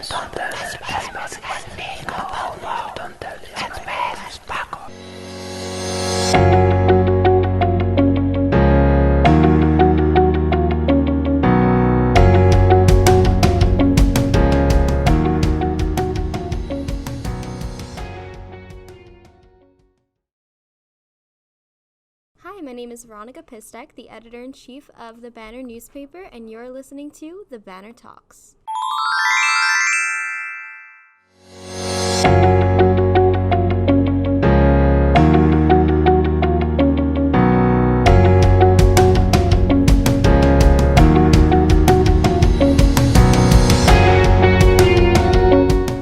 Don't tell anybody. No, don't tell anybody. Paco. Hi, my name is Veronica Pistek, the editor-in-chief of the Banner newspaper, and you're listening to the Banner Talks.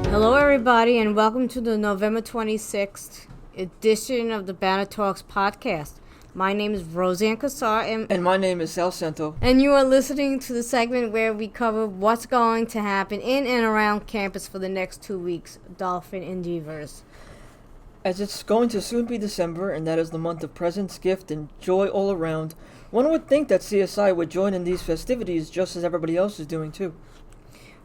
Hello, everybody, and welcome to the November 26th edition of the BannerTalks podcast. My name is Roseanne Cassar, And my name is Sal Cento. and you are listening to the segment where we cover what's going to happen in and around campus for the next 2 weeks, Dolphin Endeavors. As it's going to soon be December, and that is the month of presents, gift, and joy all around, one would think that CSI would join in these festivities just as everybody else is doing too.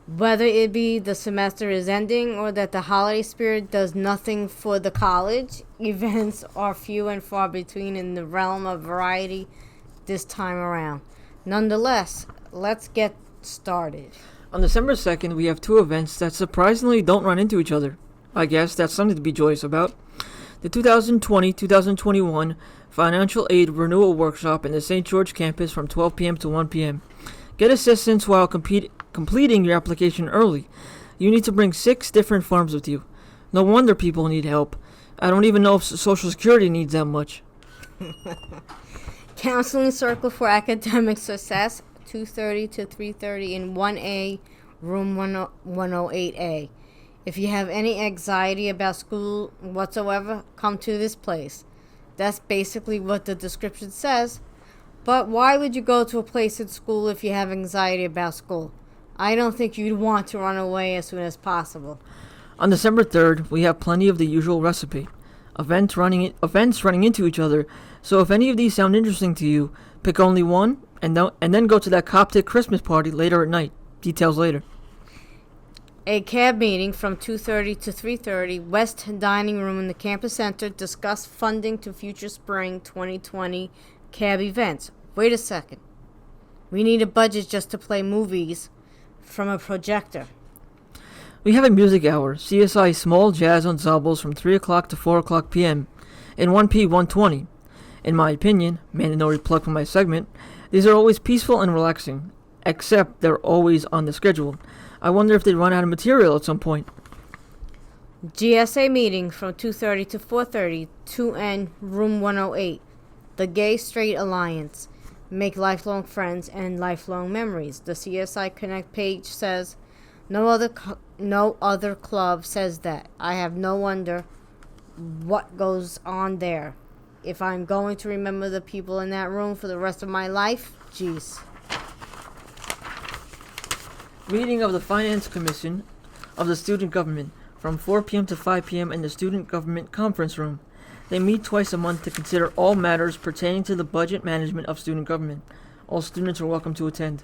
Whether it be the semester is ending or that the holiday spirit does nothing for the college, events are few and far between in the realm of variety this time around. Nonetheless, let's get started. On December 2nd, we have two events that surprisingly don't run into each other. I guess that's something to be joyous about. The 2020-2021 Financial Aid Renewal Workshop in the St. George campus from 12 p.m. to 1 p.m. Get assistance while completing your application early. You need to bring 6 different forms with you. No wonder people need help. I don't even know if Social Security needs that much. Counseling Circle for Academic Success, 2:30 to 3:30 in 1A, room 108A. If you have any anxiety about school whatsoever, come to this place. That's basically what the description says. But why would you go to a place in school if you have anxiety about school? I don't think you'd want to run away as soon as possible. On December 3rd, we have plenty of the usual recipe. Events running into each other, so if any of these sound interesting to you, pick only one and then go to that Coptic Christmas party later at night. Details later. A CAB meeting from 2:30 to 3:30, West Dining Room in the Campus Center, discuss funding to future spring 2020 CAB events. Wait a second. We need a budget just to play movies from a projector. We have a music hour, CSI Small Jazz Ensembles from 3 o'clock to 4 o'clock p.m. in 1P 120. In my opinion, mandatory plug for my segment, these are always peaceful and relaxing, except they're always on the schedule. I wonder if they run out of material at some point. GSA meeting from 2:30 to 4:30, 2N, room 108. The Gay Straight Alliance. Make lifelong friends and lifelong memories. The CSI Connect page says, no other club says that. I have no wonder what goes on there. If I'm going to remember the people in that room for the rest of my life, geez. Meeting of the Finance Commission of the Student Government from 4 p.m. to 5 p.m. in the Student Government Conference Room. They meet twice a month to consider all matters pertaining to the budget management of student government. All students are welcome to attend.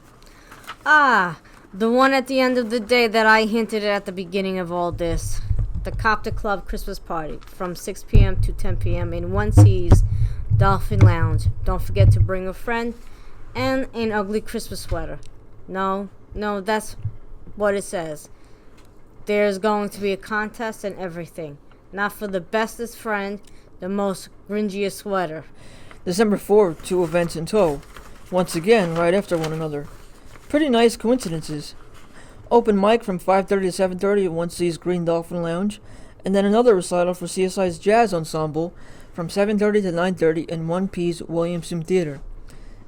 Ah, the one at the end of the day that I hinted at the beginning of all this. The Coptic Club Christmas Party from 6 p.m. to 10 p.m. in 1C's Dolphin Lounge. Don't forget to bring a friend and an ugly Christmas sweater. No, that's what it says. There's going to be a contest and everything. Not for the bestest friend, the most gringiest sweater. December 4th, 2 events in tow. Once again, right after one another. Pretty nice coincidences. Open mic from 5:30 to 7:30 at 1C's Green Dolphin Lounge, and then another recital for CSI's Jazz Ensemble from 7:30 to 9:30 in 1P's Williamson Theater.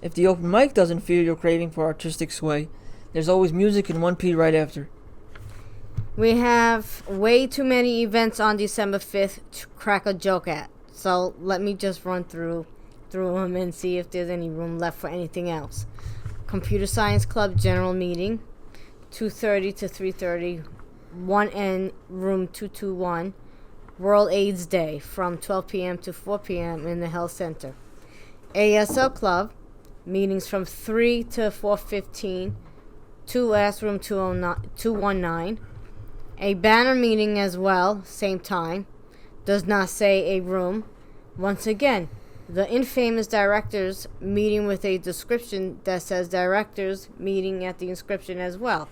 If the open mic doesn't feel your craving for artistic sway, there's always music in 1P right after. We have way too many events on December 5th to crack a joke at. So let me just run through them and see if there's any room left for anything else. Computer Science Club General Meeting, 2:30 to 3:30, 1N, room 221. World AIDS Day from 12 p.m. to 4 p.m. in the Health Center. ASL Club, meetings from 3 to 4:15, 2S, room 219. A banner meeting as well, same time. Does not say a room. Once again, the infamous directors meeting with a description that says directors meeting at the inscription as well.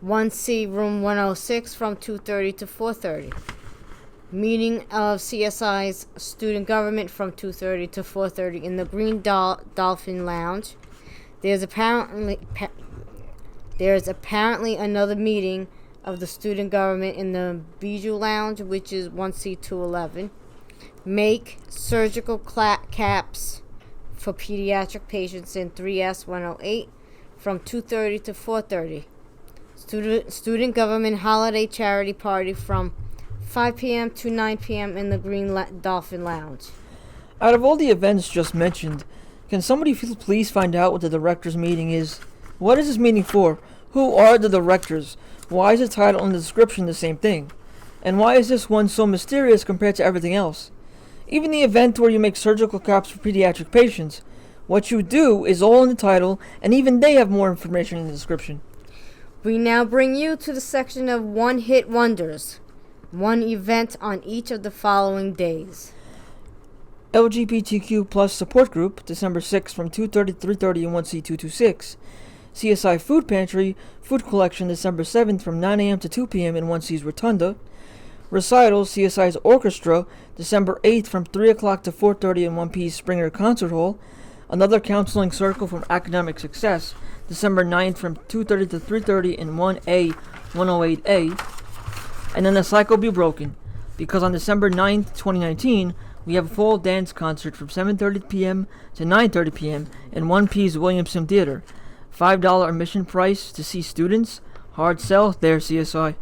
1C room 106 from 2:30 to 4:30. Meeting of CSI's student government from 2:30 to 4:30 in the Green Dolphin Lounge. There's apparently another meeting of the student government in the Bijou Lounge, which is 1C 211. Make surgical caps for pediatric patients in 3S 108 from 2:30 to 4:30. Student government holiday charity party from 5 p.m. to 9 p.m. in the Green Dolphin Lounge. Out of all the events just mentioned, can somebody please find out what the directors meeting is? What is this meeting for? Who are the directors? Why is the title and the description the same thing? And why is this one so mysterious compared to everything else? Even the event where you make surgical caps for pediatric patients, what you do is all in the title, and even they have more information in the description. We now bring you to the section of one-hit wonders. One event on each of the following days. LGBTQ plus support group, December 6th from 2:30 to 3:30 in 1C 226. CSI Food Pantry, food collection, December 7th from 9 a.m. to 2 p.m. in 1C's Rotunda. Recital, CSI's Orchestra, December 8th from 3 o'clock to 4:30 in 1P's Springer Concert Hall. Another counseling circle from Academic Success, December 9th from 2:30 to 3:30 in 1A 108A. And then the cycle be broken, because on December 9th, 2019, we have a fall dance concert from 7:30 p.m. to 9:30 p.m. in 1P's Williamson Theater. $5 admission price to see students. Hard sell there, CSI.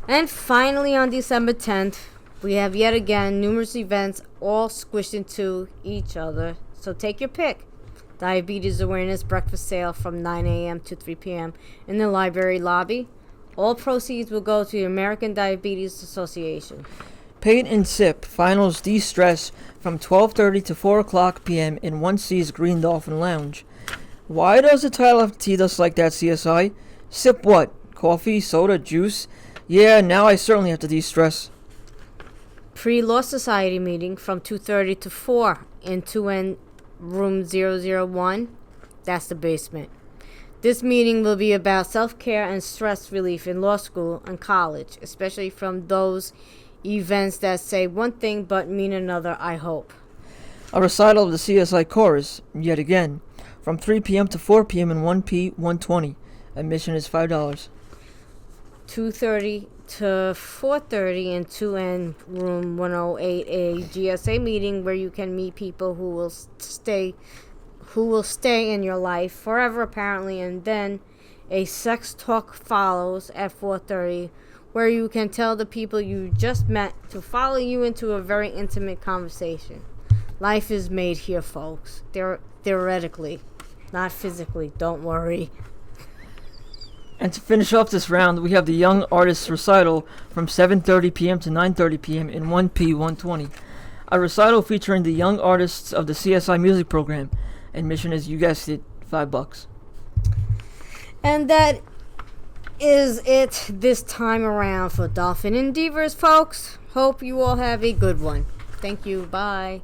And finally, on December 10th, we have yet again numerous events all squished into each other. So take your pick. Diabetes Awareness Breakfast Sale from 9 a.m. to 3 p.m. in the library lobby. All proceeds will go to the American Diabetes Association. Paint and Sip Finals De-Stress from 12:30 to 4 o'clock p.m. in 1C's Green Dolphin Lounge. Why does the title have to tease us like that, CSI? Sip what? Coffee, soda, juice? Yeah, now I certainly have to de-stress. Pre-Law Society meeting from 2:30 to 4 in 2N room 001. That's the basement. This meeting will be about self-care and stress relief in law school and college, especially from those events that say one thing but mean another, I hope. A recital of the CSI Chorus, yet again, from 3 p.m. to 4 p.m. in 1P 120. Admission is $5. 2:30 to 4:30 in 2N room 108, a GSA meeting where you can meet people who will stay in your life forever apparently, and then a sex talk follows at 4:30 where you can tell the people you just met to follow you into a very intimate conversation. Life is made here, folks. Theoretically, not physically, don't worry. And to finish off this round, we have the Young Artists Recital from 7:30 p.m. to 9:30 p.m. in 1P 120. A recital featuring the young artists of the CSI music program. Admission is, you guessed it, $5. And that is it this time around for Dolphin Endeavors, folks. Hope you all have a good one. Thank you. Bye.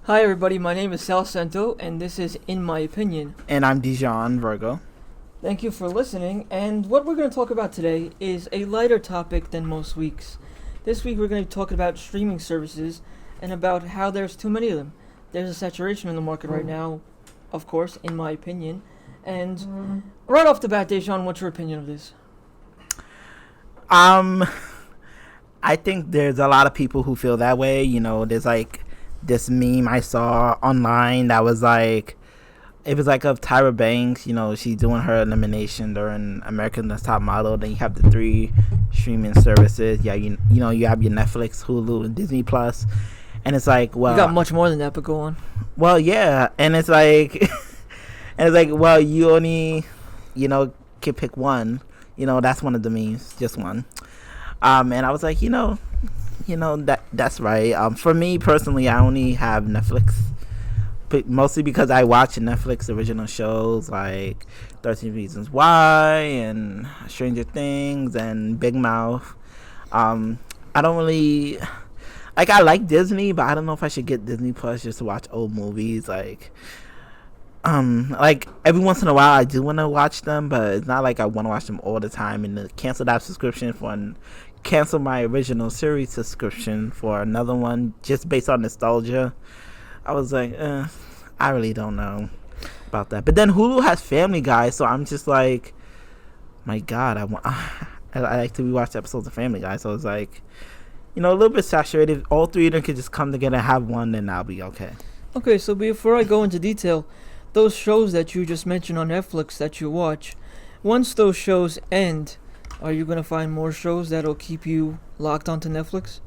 Hi everybody, my name is Sal Cento, and this is In My Opinion. And I'm Dijon Virgo. Thank you for listening, and what we're going to talk about today is a lighter topic than most weeks. This week we're going to be talking about streaming services and about how there's too many of them. There's a saturation in the market right now, of course, in my opinion. And right off the bat, Dijon, what's your opinion of this? I think there's a lot of people who feel that way. You know, there's like this meme I saw online that was like, it was like of Tyra Banks, you know, she's doing her elimination during American Next Top Model. Then you have the 3 streaming services. Yeah, you know, you have your Netflix, Hulu, and Disney Plus. And it's like, well, You got much more than that, but go on. well, yeah, and it's like, well, you only, you know, can pick one. You know, that's one of the memes, just one. And I was like, you know that's right. For me personally, I only have Netflix. mostly because I watch Netflix original shows like 13 Reasons Why and Stranger Things and Big Mouth. I don't really like. I like Disney, but I don't know if I should get Disney Plus just to watch old movies. Like every once in a while I do want to watch them, but it's not like I want to watch them all the time. And to cancel that subscription cancel my original series subscription for another one just based on nostalgia, I was like, I really don't know about that. But then Hulu has Family Guy, so I'm just like, my God, I like to rewatch episodes of Family Guy. So it's like, a little bit saturated. All three of them could just come together and have one, and I'll be okay. Okay, so before I go into detail, those shows that you just mentioned on Netflix that you watch, once those shows end, are you going to find more shows that'll keep you locked onto Netflix?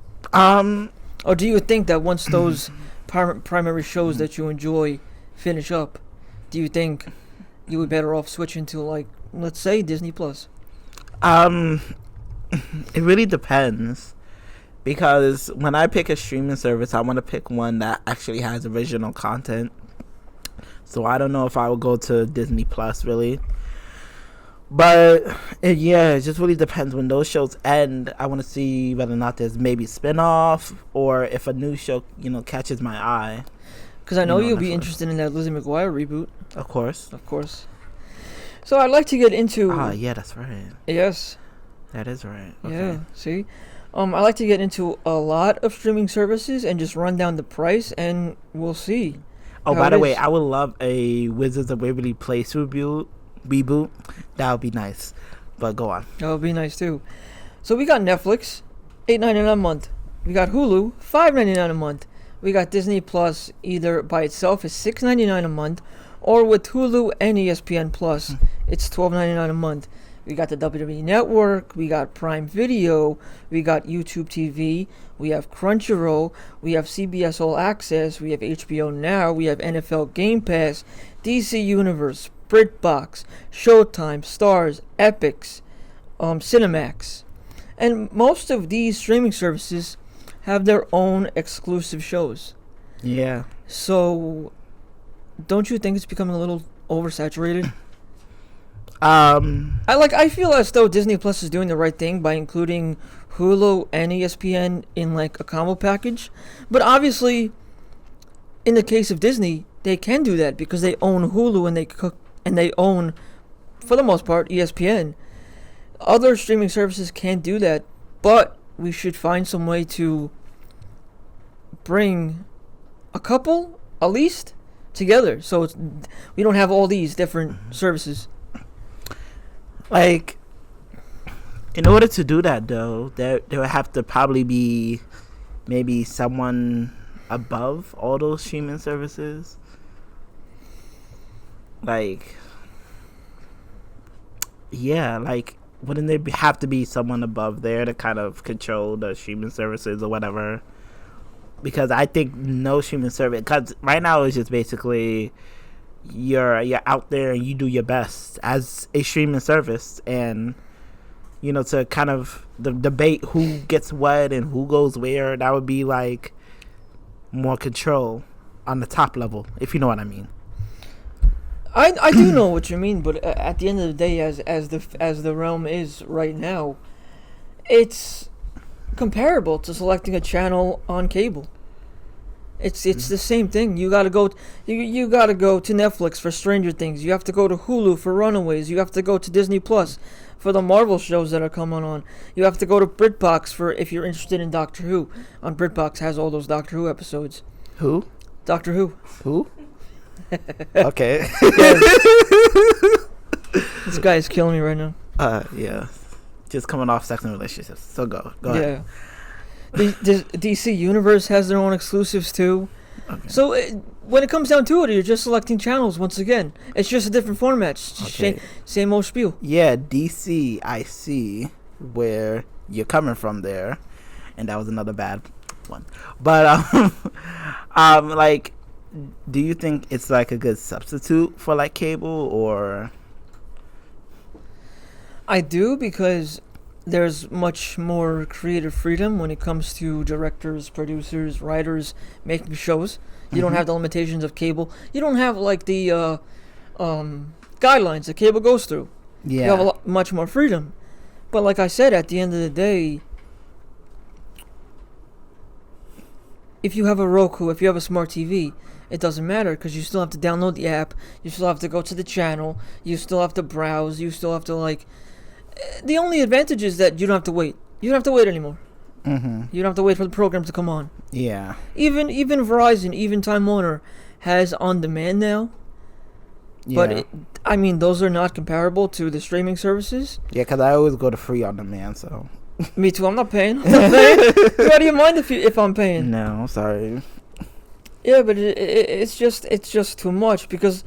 Or do you think that once those primary shows that you enjoy finish up, do you think you would better off switching to, like, let's say Disney Plus? It really depends. Because when I pick a streaming service, I want to pick one that actually has original content. So I don't know if I would go to Disney Plus, really. But, it just really depends. When those shows end, I want to see whether or not there's maybe spin-off or if a new show, catches my eye. Because I know you'll be interested in that Lizzie McGuire reboot. Of course. So I'd like to get into... yeah, that's right. Yes. That is right. Okay. Yeah, see? I'd like to get into a lot of streaming services and just run down the price, and we'll see. Oh, by the way, I would love a Wizards of Waverly Place reboot. That would be nice. But go on. That would be nice, too. So we got Netflix, $8.99 a month. We got Hulu, $5.99 a month. We got Disney Plus, either by itself is $6.99 a month, or with Hulu and ESPN Plus, it's $12.99 a month. We got the WWE Network, we got Prime Video, we got YouTube TV, we have Crunchyroll, we have CBS All Access, we have HBO Now, we have NFL Game Pass, DC Universe, BritBox, Showtime, Stars, Epix, Cinemax. And most of these streaming services have their own exclusive shows. Yeah. So, don't you think it's becoming a little oversaturated? I feel as though Disney Plus is doing the right thing by including Hulu and ESPN in like a combo package, but obviously, in the case of Disney, they can do that because they own Hulu and they own, for the most part, ESPN. Other streaming services can't do that, but we should find some way to bring a couple, at least, together, so we don't have all these different services. Like, in order to do that, though, there would have to probably be maybe someone above all those streaming services. Like, yeah, like, wouldn't there have to be someone above there to kind of control the streaming services or whatever? Because I think no streaming service, because right now it's just basically you're out there and you do your best as a streaming service, and to kind of the debate who gets what and who goes where, that would be like more control on the top level, if you know what I mean. I do know what you mean, but at the end of the day, as the realm is right now, it's comparable to selecting a channel on cable. It's the same thing. You gotta go. You gotta go to Netflix for Stranger Things. You have to go to Hulu for Runaways. You have to go to Disney Plus for the Marvel shows that are coming on. You have to go to BritBox for if you're interested in Doctor Who. On BritBox has all those Doctor Who episodes. Who? Doctor Who. Who? Okay. This guy is killing me right now. Yeah. Just coming off Sex and Relationships. So go ahead. The DC Universe has their own exclusives too. Okay. So when it comes down to it, you're just selecting channels once again. It's just a different format. Okay. Same old spiel. Yeah, DC, I see where you're coming from there, and that was another bad one. But like, do you think it's like a good substitute for like cable, or? I do, because there's much more creative freedom when it comes to directors, producers, writers making shows. You don't have the limitations of cable. You don't have like the guidelines that cable goes through. You have much more freedom. But like I said, at the end of the day, if you have a Roku, if you have a smart TV, it doesn't matter because you still have to download the app. You still have to go to the channel. You still have to browse. You still have to like. The only advantage is that you don't have to wait. You don't have to wait anymore. You don't have to wait for the program to come on. Yeah. Even Verizon, even Time Warner has on demand now. Yeah. But those are not comparable to the streaming services. Yeah, because I always go to free on demand, so. Me too. I'm not paying. Why do you mind if I'm paying? No, I'm sorry. Yeah, but it's just too much because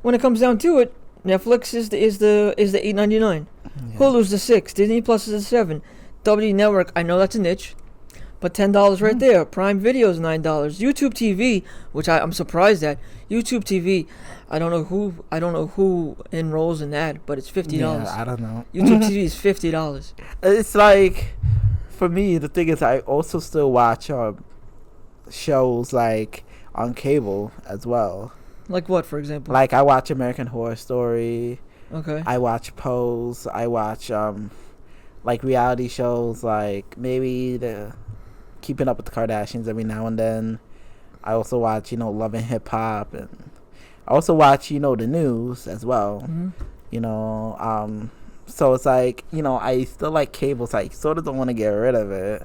when it comes down to it, Netflix is the $8.99, Hulu's the $6, Disney Plus is the $7, W Network, I know that's a niche, but $10 right there. Prime Video is $9. YouTube TV, which I'm surprised at. YouTube TV, I don't know who enrolls in that, but it's $50. Yeah, I don't know. YouTube TV is $50. It's like, for me, the thing is, I also still watch shows like on cable as well. Like what, for example? Like I watch American Horror Story. Okay. I watch Pose. I watch like reality shows, like maybe the Keeping Up with the Kardashians every now and then. I also watch, Love and Hip Hop, and I also watch, the news as well. So it's like, I still like cable, so I sort of don't want to get rid of it.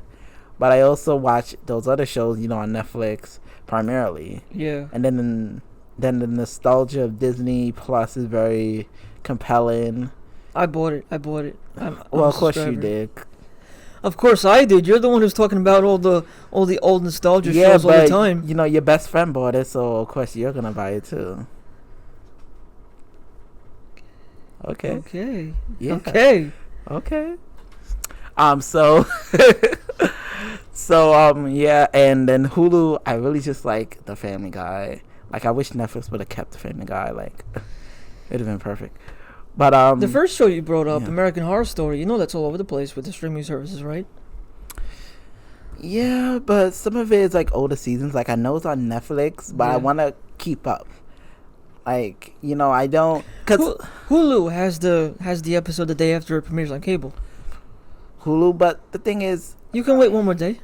But I also watch those other shows, on Netflix primarily. Yeah. And then the nostalgia of Disney Plus is very compelling. I bought it. I'm of course you did. Of course I did. You're the one who's talking about all the old nostalgia shows all the time. Your best friend bought it, so of course you're gonna buy it too. Okay. Yeah. Okay. Yeah, and then Hulu, I really just like the Family Guy. Like, I wish Netflix would have kept the Family Guy. Like, it'd have been perfect. But the first show you brought up, American Horror Story, that's all over the place with the streaming services, right? Yeah, but some of it is like older seasons. Like, I know it's on Netflix, but I want to keep up. Like, I don't, cause Hulu has the episode the day after it premieres on cable. Hulu, but the thing is, you can wait one more day.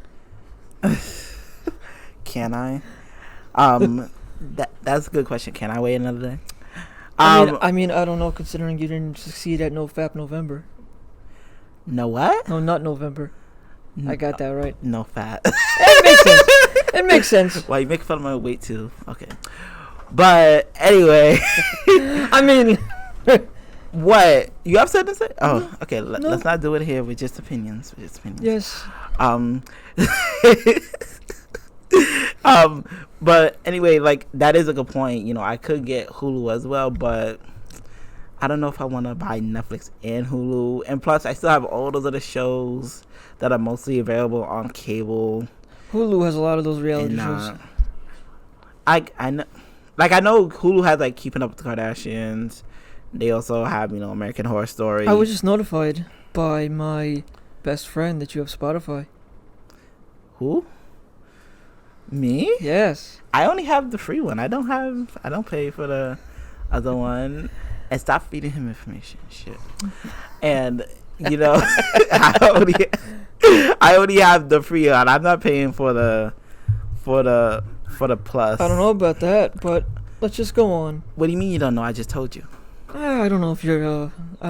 Can I? That's a good question. Can I wait another day? I don't know, considering you didn't succeed at No Fap November. No what? No, not November. I got that right. No fat. It makes sense. Well, you make fun of my weight too. Okay. But anyway. What? You have something to say? Oh, okay. Let's not do it here with just opinions. Yes. But anyway, like, that is a good point. I could get Hulu as well, but I don't know if I want to buy Netflix and Hulu. And plus, I still have all those other shows that are mostly available on cable. Hulu has a lot of those reality shows. I know, like, I know Hulu has like Keeping Up with the Kardashians. They also have, American Horror Story. I was just notified by my best friend that you have Spotify. Who? Me? Yes. I only have the free one. I don't pay for the other one. And stop feeding him information. Shit. And I only have the free one. I'm not paying for the plus. I don't know about that, but let's just go on. What do you mean you don't know? I just told you. I don't know if I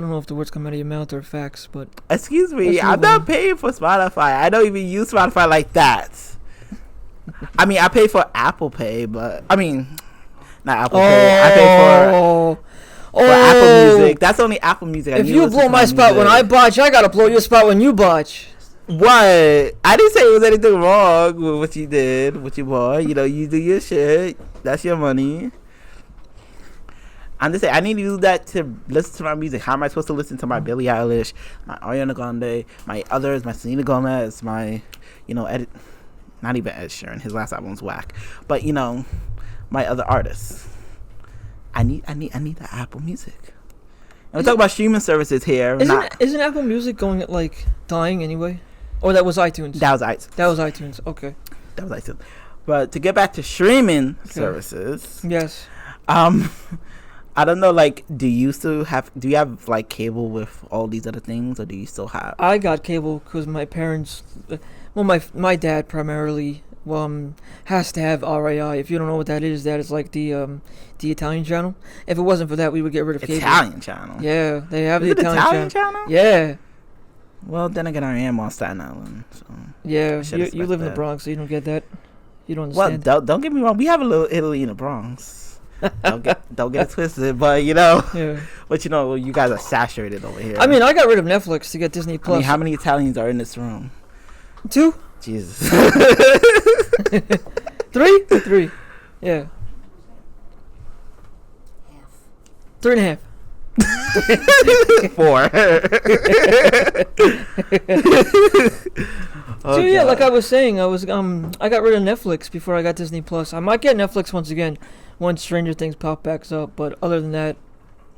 don't know if the words come out of your mouth or facts, but excuse me, I'm not paying for Spotify. I don't even use Spotify like that. I pay for Apple Pay, but not Apple Pay. I pay for Apple Music. That's only Apple Music. If you blow my spot when I botch, I gotta blow your spot when you botch. What? I didn't say it was anything wrong with what you did, what you bought. You do your shit. That's your money. I'm just saying, I need to use that to listen to my music. How am I supposed to listen to my Billie Eilish, my Ariana Grande, my others, my Selena Gomez, my, not even Ed Sheeran. His last album's whack. But, my other artists. I need the Apple Music. Let's talk about streaming services here. Isn't Apple Music going like dying anyway? Or that was iTunes? That was iTunes. That was iTunes. Okay. That was iTunes. But to get back to streaming services, yes. I don't know. Like, do you have like cable with all these other things, or do you still have? I got cable because my parents, my dad primarily, has to have RAI. If you don't know what that is like the Italian channel. If it wasn't for that, we would get rid of cable. Italian channel. Yeah, they have Is the it Italian channel. Yeah. Well, then again, I am on Staten Island, so yeah. You live in the Bronx, so you don't get that. You don't understand. Well, don't get me wrong. We have a little Italy in the Bronx. don't get it twisted, but yeah. But you guys are saturated over here. I mean, I got rid of Netflix to get Disney Plus. I mean, how many Italians are in this room? 2. Jesus. 3? 3. Yeah. 3.5. 4. So yeah, like I was saying, I got rid of Netflix before I got Disney Plus. I might get Netflix once again once Stranger Things pop backs up, but other than that,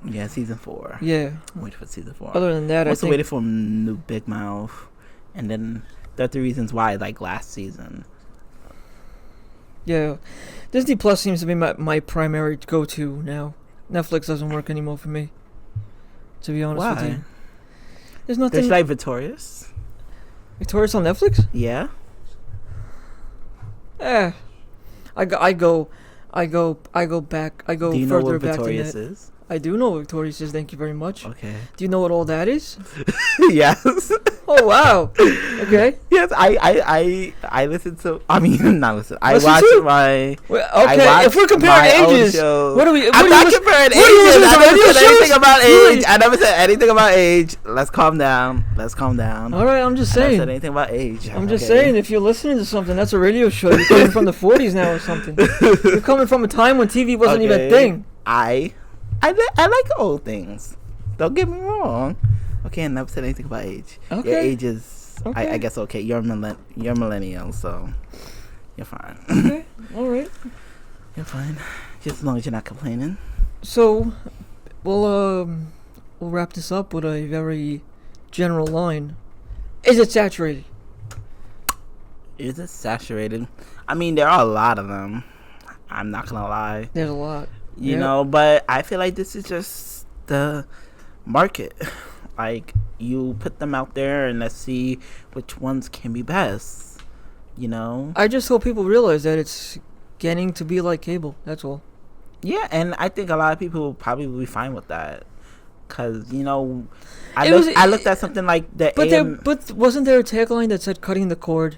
yeah, season 4. Yeah, wait for season 4. Other than that, I also waited for new Big Mouth, and then 30 Reasons Why, like last season. Yeah, Disney Plus seems to be my primary go-to now. Netflix doesn't work anymore for me, to be honest with you. There's nothing. There's like Victorious. Victorious on Netflix? Yeah. I go back. I go Do you know further what back Victorious than that. is? I do know what Victorious is. Thank you very much. Okay. Do you know what all that is? Yes. Oh wow. Okay. Yes, I listen to. I mean, not listen. I Listen watch to? my. Well, I okay, watch if we're comparing my own ages, shows. what are we? I'm not comparing ages. I never said anything about age. I never said anything about age. Let's calm down. All right, I'm just I never saying. said anything about age. I'm just saying, if you're listening to something, that's a radio show. You're coming from the 40s now or something. You're coming from a time when TV wasn't even a thing. I like old things. Don't get me wrong. Okay, I never said anything about age. Okay. Your age is. Okay. I guess okay. You're millennial, so you're fine. Okay. All right. You're fine, just as long as you're not complaining. So, we'll wrap this up with a very general line. Is it saturated? Is it saturated? I mean, there are a lot of them. I'm not gonna lie. There's a lot. You know, but I feel like this is just the market. Like, you put them out there and let's see which ones can be best. I just hope people realize that it's getting to be like cable. That's all. Yeah, and I think a lot of people will probably be fine with that. Because, I looked at something like the But wasn't there a tagline that said cutting the cord?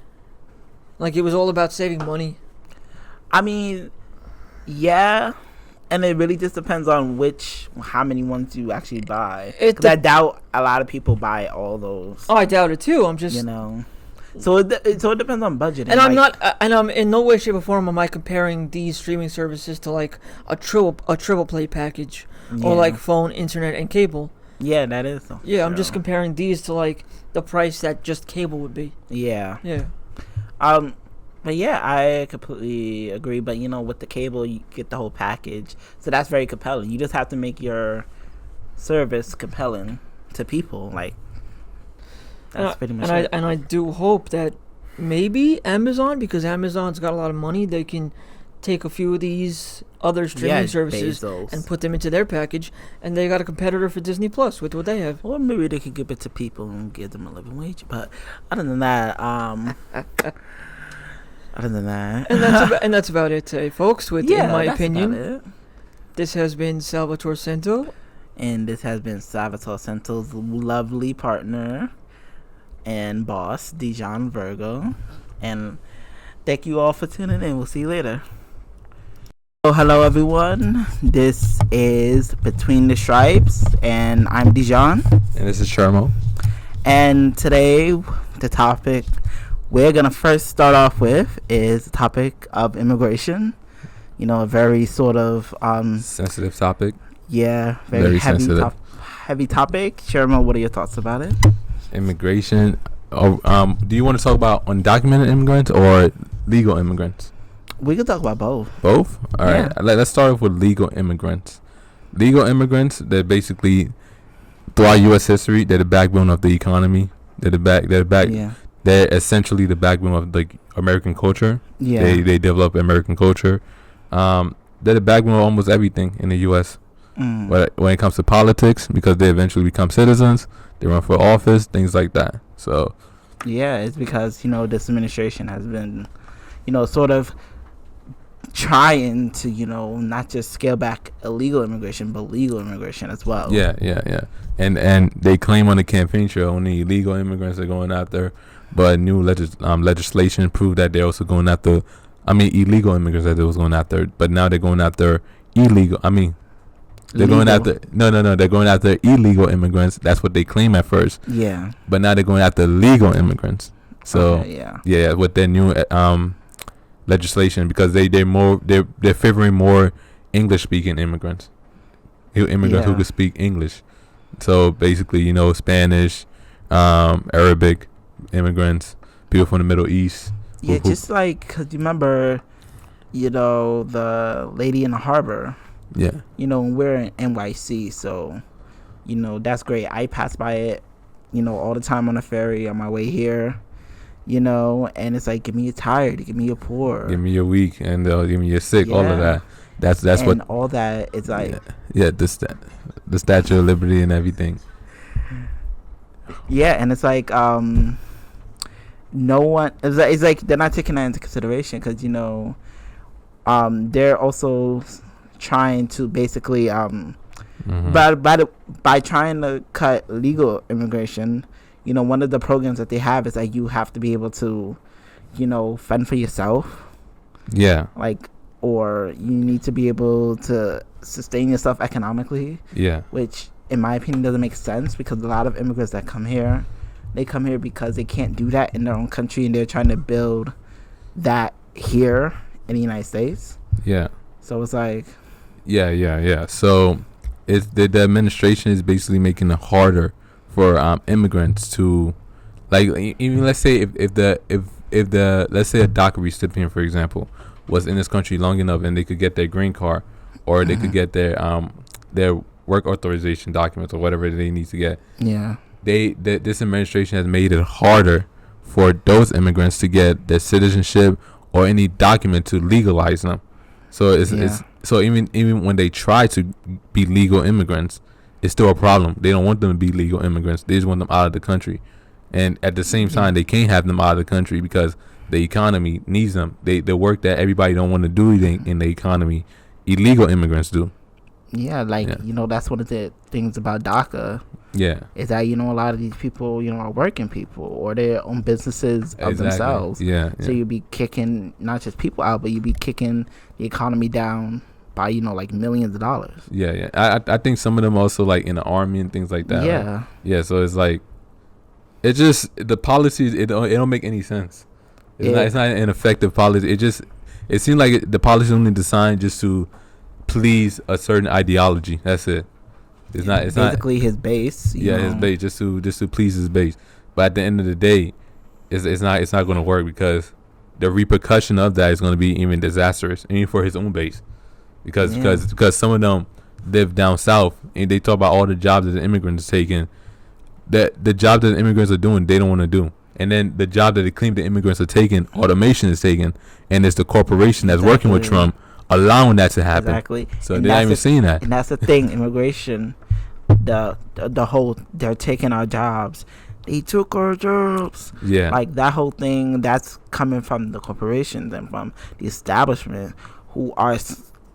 Like, it was all about saving money. I mean, yeah. And it really just depends on how many ones you actually buy. Because I doubt a lot of people buy all those. Oh, I doubt it too. I'm just, So it depends on budget. And I'm in no way, shape, or form am I comparing these streaming services to like a triple play package or like phone, internet, and cable. Yeah, that is. Yeah, I'm just comparing these to like the price that just cable would be. Yeah. Yeah. But yeah, I completely agree. But with the cable, you get the whole package, so that's very compelling. You just have to make your service compelling to people. Like, that's pretty much it. And I do hope that maybe Amazon, because Amazon's got a lot of money, they can take a few of these other streaming services and put them into their package, and they got a competitor for Disney Plus with what they have. Or maybe they could give it to people and give them a living wage. But other than that, and that's about it today, folks. In my opinion, this has been Salvatore Cento, and this has been Salvatore Cento's lovely partner and boss, Dijon Virgo. And thank you all for tuning in. We'll see you later. So, hello everyone. This is Between the Stripes, and I'm Dijon. And this is Shermo. And today, the topic we're going to first start off with is the topic of immigration. A very sort of... sensitive topic. Yeah, very heavy sensitive. Heavy topic. Sherma, what are your thoughts about it? Immigration. Do you want to talk about undocumented immigrants or legal immigrants? We can talk about both. Both? All right. Let's start off with legal immigrants. Legal immigrants, they're basically throughout U.S. history, they're the backbone of the economy. Yeah. They're essentially the backbone of like American culture. Yeah. They develop American culture. They're the backbone of almost everything in the U.S. But when it comes to politics, because they eventually become citizens, they run for office, things like that. So yeah, it's because this administration has been, sort of trying to not just scale back illegal immigration but legal immigration as well. Yeah. And they claim on the campaign trail only illegal immigrants are going after, but new legislation proved that they're also going after, illegal immigrants that they was going after, but now they're going after illegal. They're going after they're going after illegal immigrants. That's what they claim at first. Yeah. But now they're going after legal immigrants. So yeah, with their new legislation, because they're favoring more English speaking immigrants. Immigrants who could speak English. So basically, Spanish, Arabic immigrants, people from the Middle East. Yeah, just like, cause you remember, the lady in the harbor. Yeah. We're in NYC, so that's great. I pass by it, all the time on the ferry on my way here. And it's like, give me your tired, give me your poor, give me your weak, and give me your sick. All of that. That's and what all that is like. Yeah, the Statue of Liberty and everything. Yeah, and it's like no one. It's like they're not taking that into consideration because they're also trying to basically by trying to cut legal immigration. One of the programs that they have is that you have to be able to, fend for yourself. Yeah. Like, or you need to be able to sustain yourself economically. Yeah. Which, in my opinion, doesn't make sense because a lot of immigrants that come here, they come here because they can't do that in their own country, and they're trying to build that here in the United States. Yeah. So it's like. Yeah. So, it's the administration is basically making it harder for immigrants to, like, even let's say if the let's say a DACA recipient, for example, was in this country long enough and they could get their green card, or they could get their work authorization documents or whatever they need to get. Yeah. This administration has made it harder for those immigrants to get their citizenship or any document to legalize them. So it's so even when they try to be legal immigrants, it's still a problem. They don't want them to be legal immigrants. They just want them out of the country. And at the same time, they can't have them out of the country because the economy needs them. The work that everybody don't want to do in the economy, illegal immigrants do. Yeah, that's one of the things about DACA. Yeah. Is that, a lot of these people, are working people or they own businesses of themselves. Yeah. So you'd be kicking not just people out, but you'd be kicking the economy down by, like millions of dollars. Yeah. I think some of them also like in the army and things like that. Yeah. Right? Yeah. So it's like, it's just the policies. It don't make any sense. It's not an effective policy. It seems like the policy is only designed just to please a certain ideology. That's it. It's basically his base. His base, just to please his base. But at the end of the day, it's not going to work because the repercussion of that is going to be even disastrous, even for his own base. Because some of them live down south and they talk about all the jobs that the immigrants are taking. That the job that the immigrants are doing, they don't want to do. And then the job that they claim the immigrants are taking, automation is taking, and it's the corporation that's working with Trump allowing that to happen. Exactly. So they're not even seeing that. And that's the thing, immigration, the whole, they're taking our jobs. They took our jobs. Yeah. Like that whole thing, that's coming from the corporations and from the establishment who are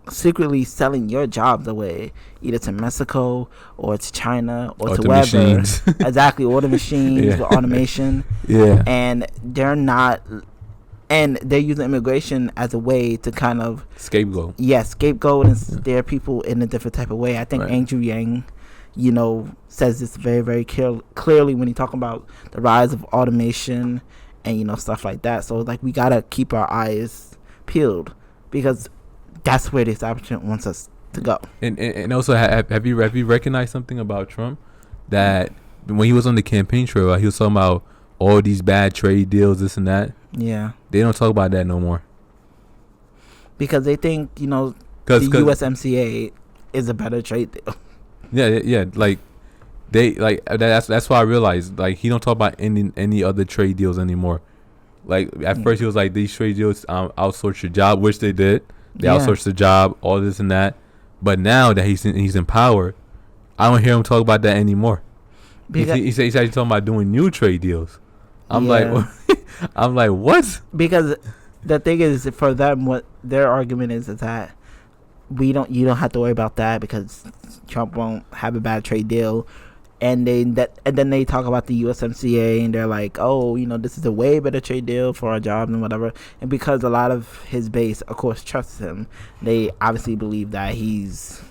secretly selling your jobs away, either to Mexico or to China or to wherever. Machines. Exactly, or the machines, the automation. Yeah. And they're using immigration as a way to kind of scapegoat. Yeah, scapegoat and steer people in a different type of way. I think Andrew Yang, says this very, very clearly when he talking about the rise of automation and stuff like that. So like we gotta keep our eyes peeled because that's where the establishment wants us to go. And also, have you recognized something about Trump that when he was on the campaign trail, he was talking about all these bad trade deals, this and that. Yeah, they don't talk about that no more because they think the USMCA is a better trade deal. Yeah. Like they like that's why I realized like he don't talk about any other trade deals anymore. Like at first he was like these trade deals outsource your job, which they did. They outsourced the job, all this and that. But now that he's in power, I don't hear him talk about that anymore. He's actually talking about doing new trade deals. I'm like, I'm like, what? Because the thing is, for them, what their argument is that you don't have to worry about that because Trump won't have a bad trade deal. And then they talk about the USMCA and they're like, oh, this is a way better trade deal for our jobs and whatever. And because a lot of his base, of course, trusts him, they obviously believe that he's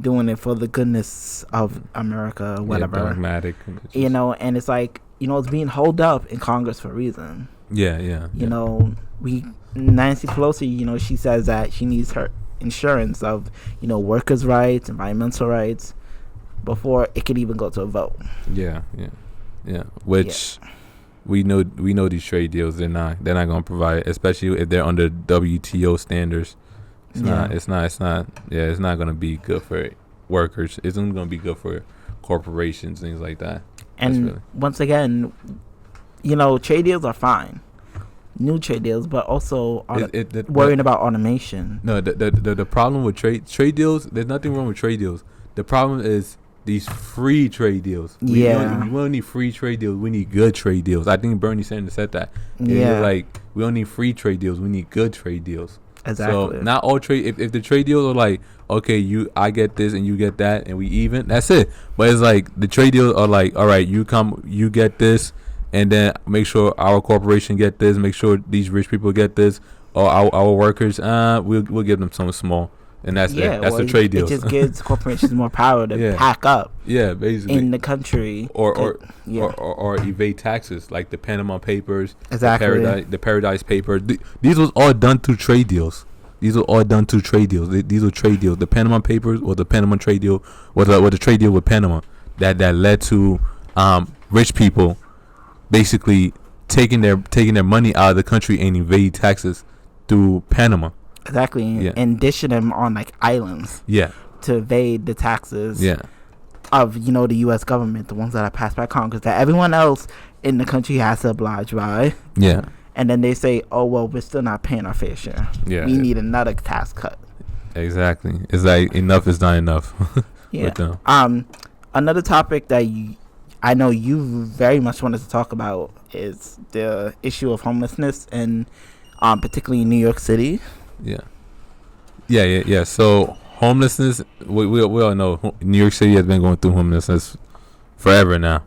doing it for the goodness of America or whatever. Yeah, dogmatic. And it's like, it's being held up in Congress for a reason. Yeah. Nancy Pelosi, she says that she needs her insurance of, workers' rights, environmental rights, before it could even go to a vote. Yeah. Which we know these trade deals they're not gonna provide, especially if they're under WTO standards. It's not gonna be good for workers. It's not gonna be good for corporations, things like that. And once again, trade deals are fine, new trade deals, but also worrying about automation. No, the problem with trade deals, there's nothing wrong with trade deals. The problem is these free trade deals. We don't need free trade deals. We need good trade deals. I think Bernie Sanders said that. Yeah. Like, we don't need free trade deals. We need good trade deals. Exactly. So not all trade. If the trade deals are like, okay, I get this and you get that and we even, that's it. But it's like the trade deals are like, all right, you get this, and then make sure our corporation get this. Make sure these rich people get this, or our workers, we'll give them something small. And that's it. That's the trade deal. It just gives corporations more power to pack up. Yeah, basically. In the country. Or evade taxes, like the Panama Papers. Exactly. The Paradise Papers. These was all done through trade deals. These were trade deals. The Panama Papers or the Panama trade deal was the trade deal with Panama that led to rich people basically taking their money out of the country and evade taxes through Panama. Exactly, and dishing them on like islands. Yeah. To evade the taxes. Yeah. Of the U.S. government, the ones that are passed by Congress, that everyone else in the country has to oblige by. Yeah. And then they say, "Oh well, we're still not paying our fair share. Yeah. We need another tax cut." Exactly. It's like enough is not enough. Yeah. Another topic that I know you very much wanted to talk about is the issue of homelessness, and particularly in New York City. Yeah. So homelessness, we all know New York City has been going through homelessness forever now,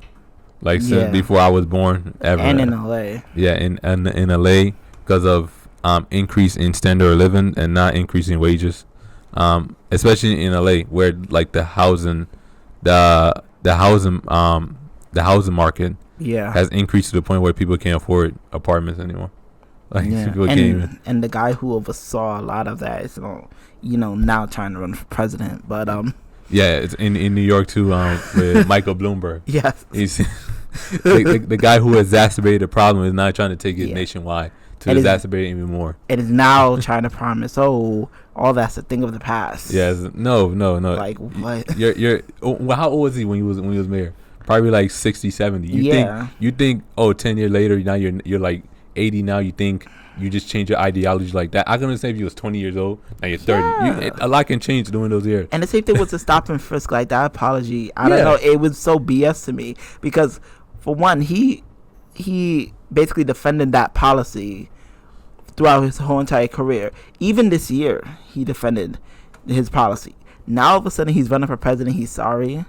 like since before I was born. Ever. And in LA. Yeah, in LA because of increase in standard of living and not increasing wages, especially in LA where like the housing market has increased to the point where people can't afford apartments anymore. Like people can't even. And the guy who oversaw a lot of that is now trying to run for president, but it's in New York too, with Michael Bloomberg. Yes. He's the guy who exacerbated the problem is now trying to take it nationwide to exacerbate it even more. It is now trying to promise, all that's a thing of the past. Yes. No. Like what? How old was he when he was mayor? Probably like 60, 70. You think 10 years later now you're like 80 now, you think you just change your ideology like that. I can understand if you was 20 years old, now you're 30. A lot can change during those years. And the same thing with the stop and frisk, like that apology. I don't know, it was so BS to me because for one, he basically defended that policy throughout his whole entire career. Even this year, he defended his policy. Now all of a sudden he's running for president, he's sorry.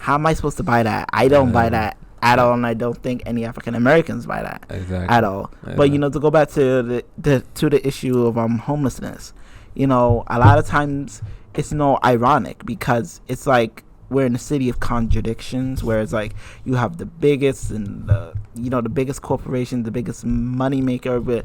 How am I supposed to buy that? I don't buy that at all, and I don't think any African Americans buy that at all. But to go back to the issue of homelessness, a lot of times it's ironic because it's like we're in a city of contradictions, where it's like you have the biggest and the biggest corporations, the biggest money maker, but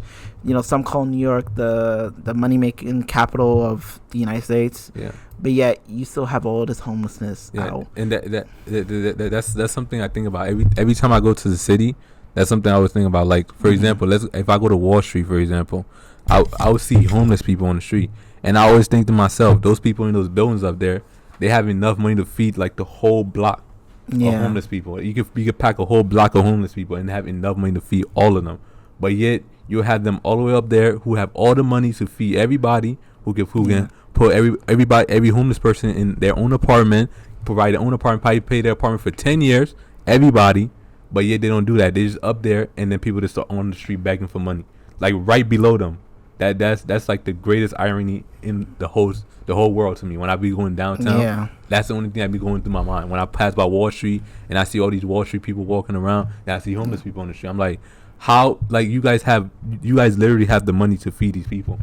some call New York the money making capital of the United States. Yeah. But yet you still have all this homelessness. Yeah, and that's something I think about every time I go to the city. That's something I always think about. Like for example, if I go to Wall Street, for example, I would see homeless people on the street, and I always think to myself, those people in those buildings up there, they have enough money to feed like the whole block. homeless people. You could pack a whole block of homeless people and have enough money to feed all of them. But yet you have them all the way up there who have all the money to feed everybody, who can put every homeless person in their own apartment, provide their own apartment, probably pay their apartment for 10 years, everybody. But yet they don't do that. They're just up there, and then people just are on the street begging for money, like right below them. That's like the greatest irony in the whole world to me. When I be going downtown, that's the only thing that be going through my mind. When I pass by Wall Street and I see all these Wall Street people walking around, and I see homeless people on the street, I'm like, how? Like you guys literally have the money to feed these people.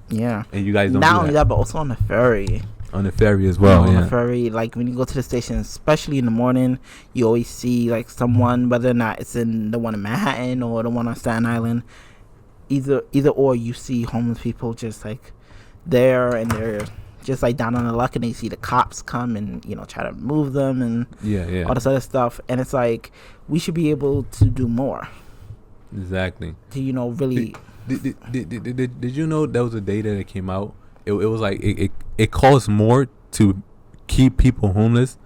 Yeah, and you guys don't. Not only that, but also on the ferry. On the ferry as well. On the ferry, like when you go to the station, especially in the morning, you always see like someone, whether or not it's in the one in Manhattan or the one on Staten Island, either or you see homeless people just like there, and they're just like down on their luck, and they see the cops come and try to move them and all this other stuff, and it's like we should be able to do more. Exactly. To really. Did you know there was a data that came out? It was like it costs more to keep people homeless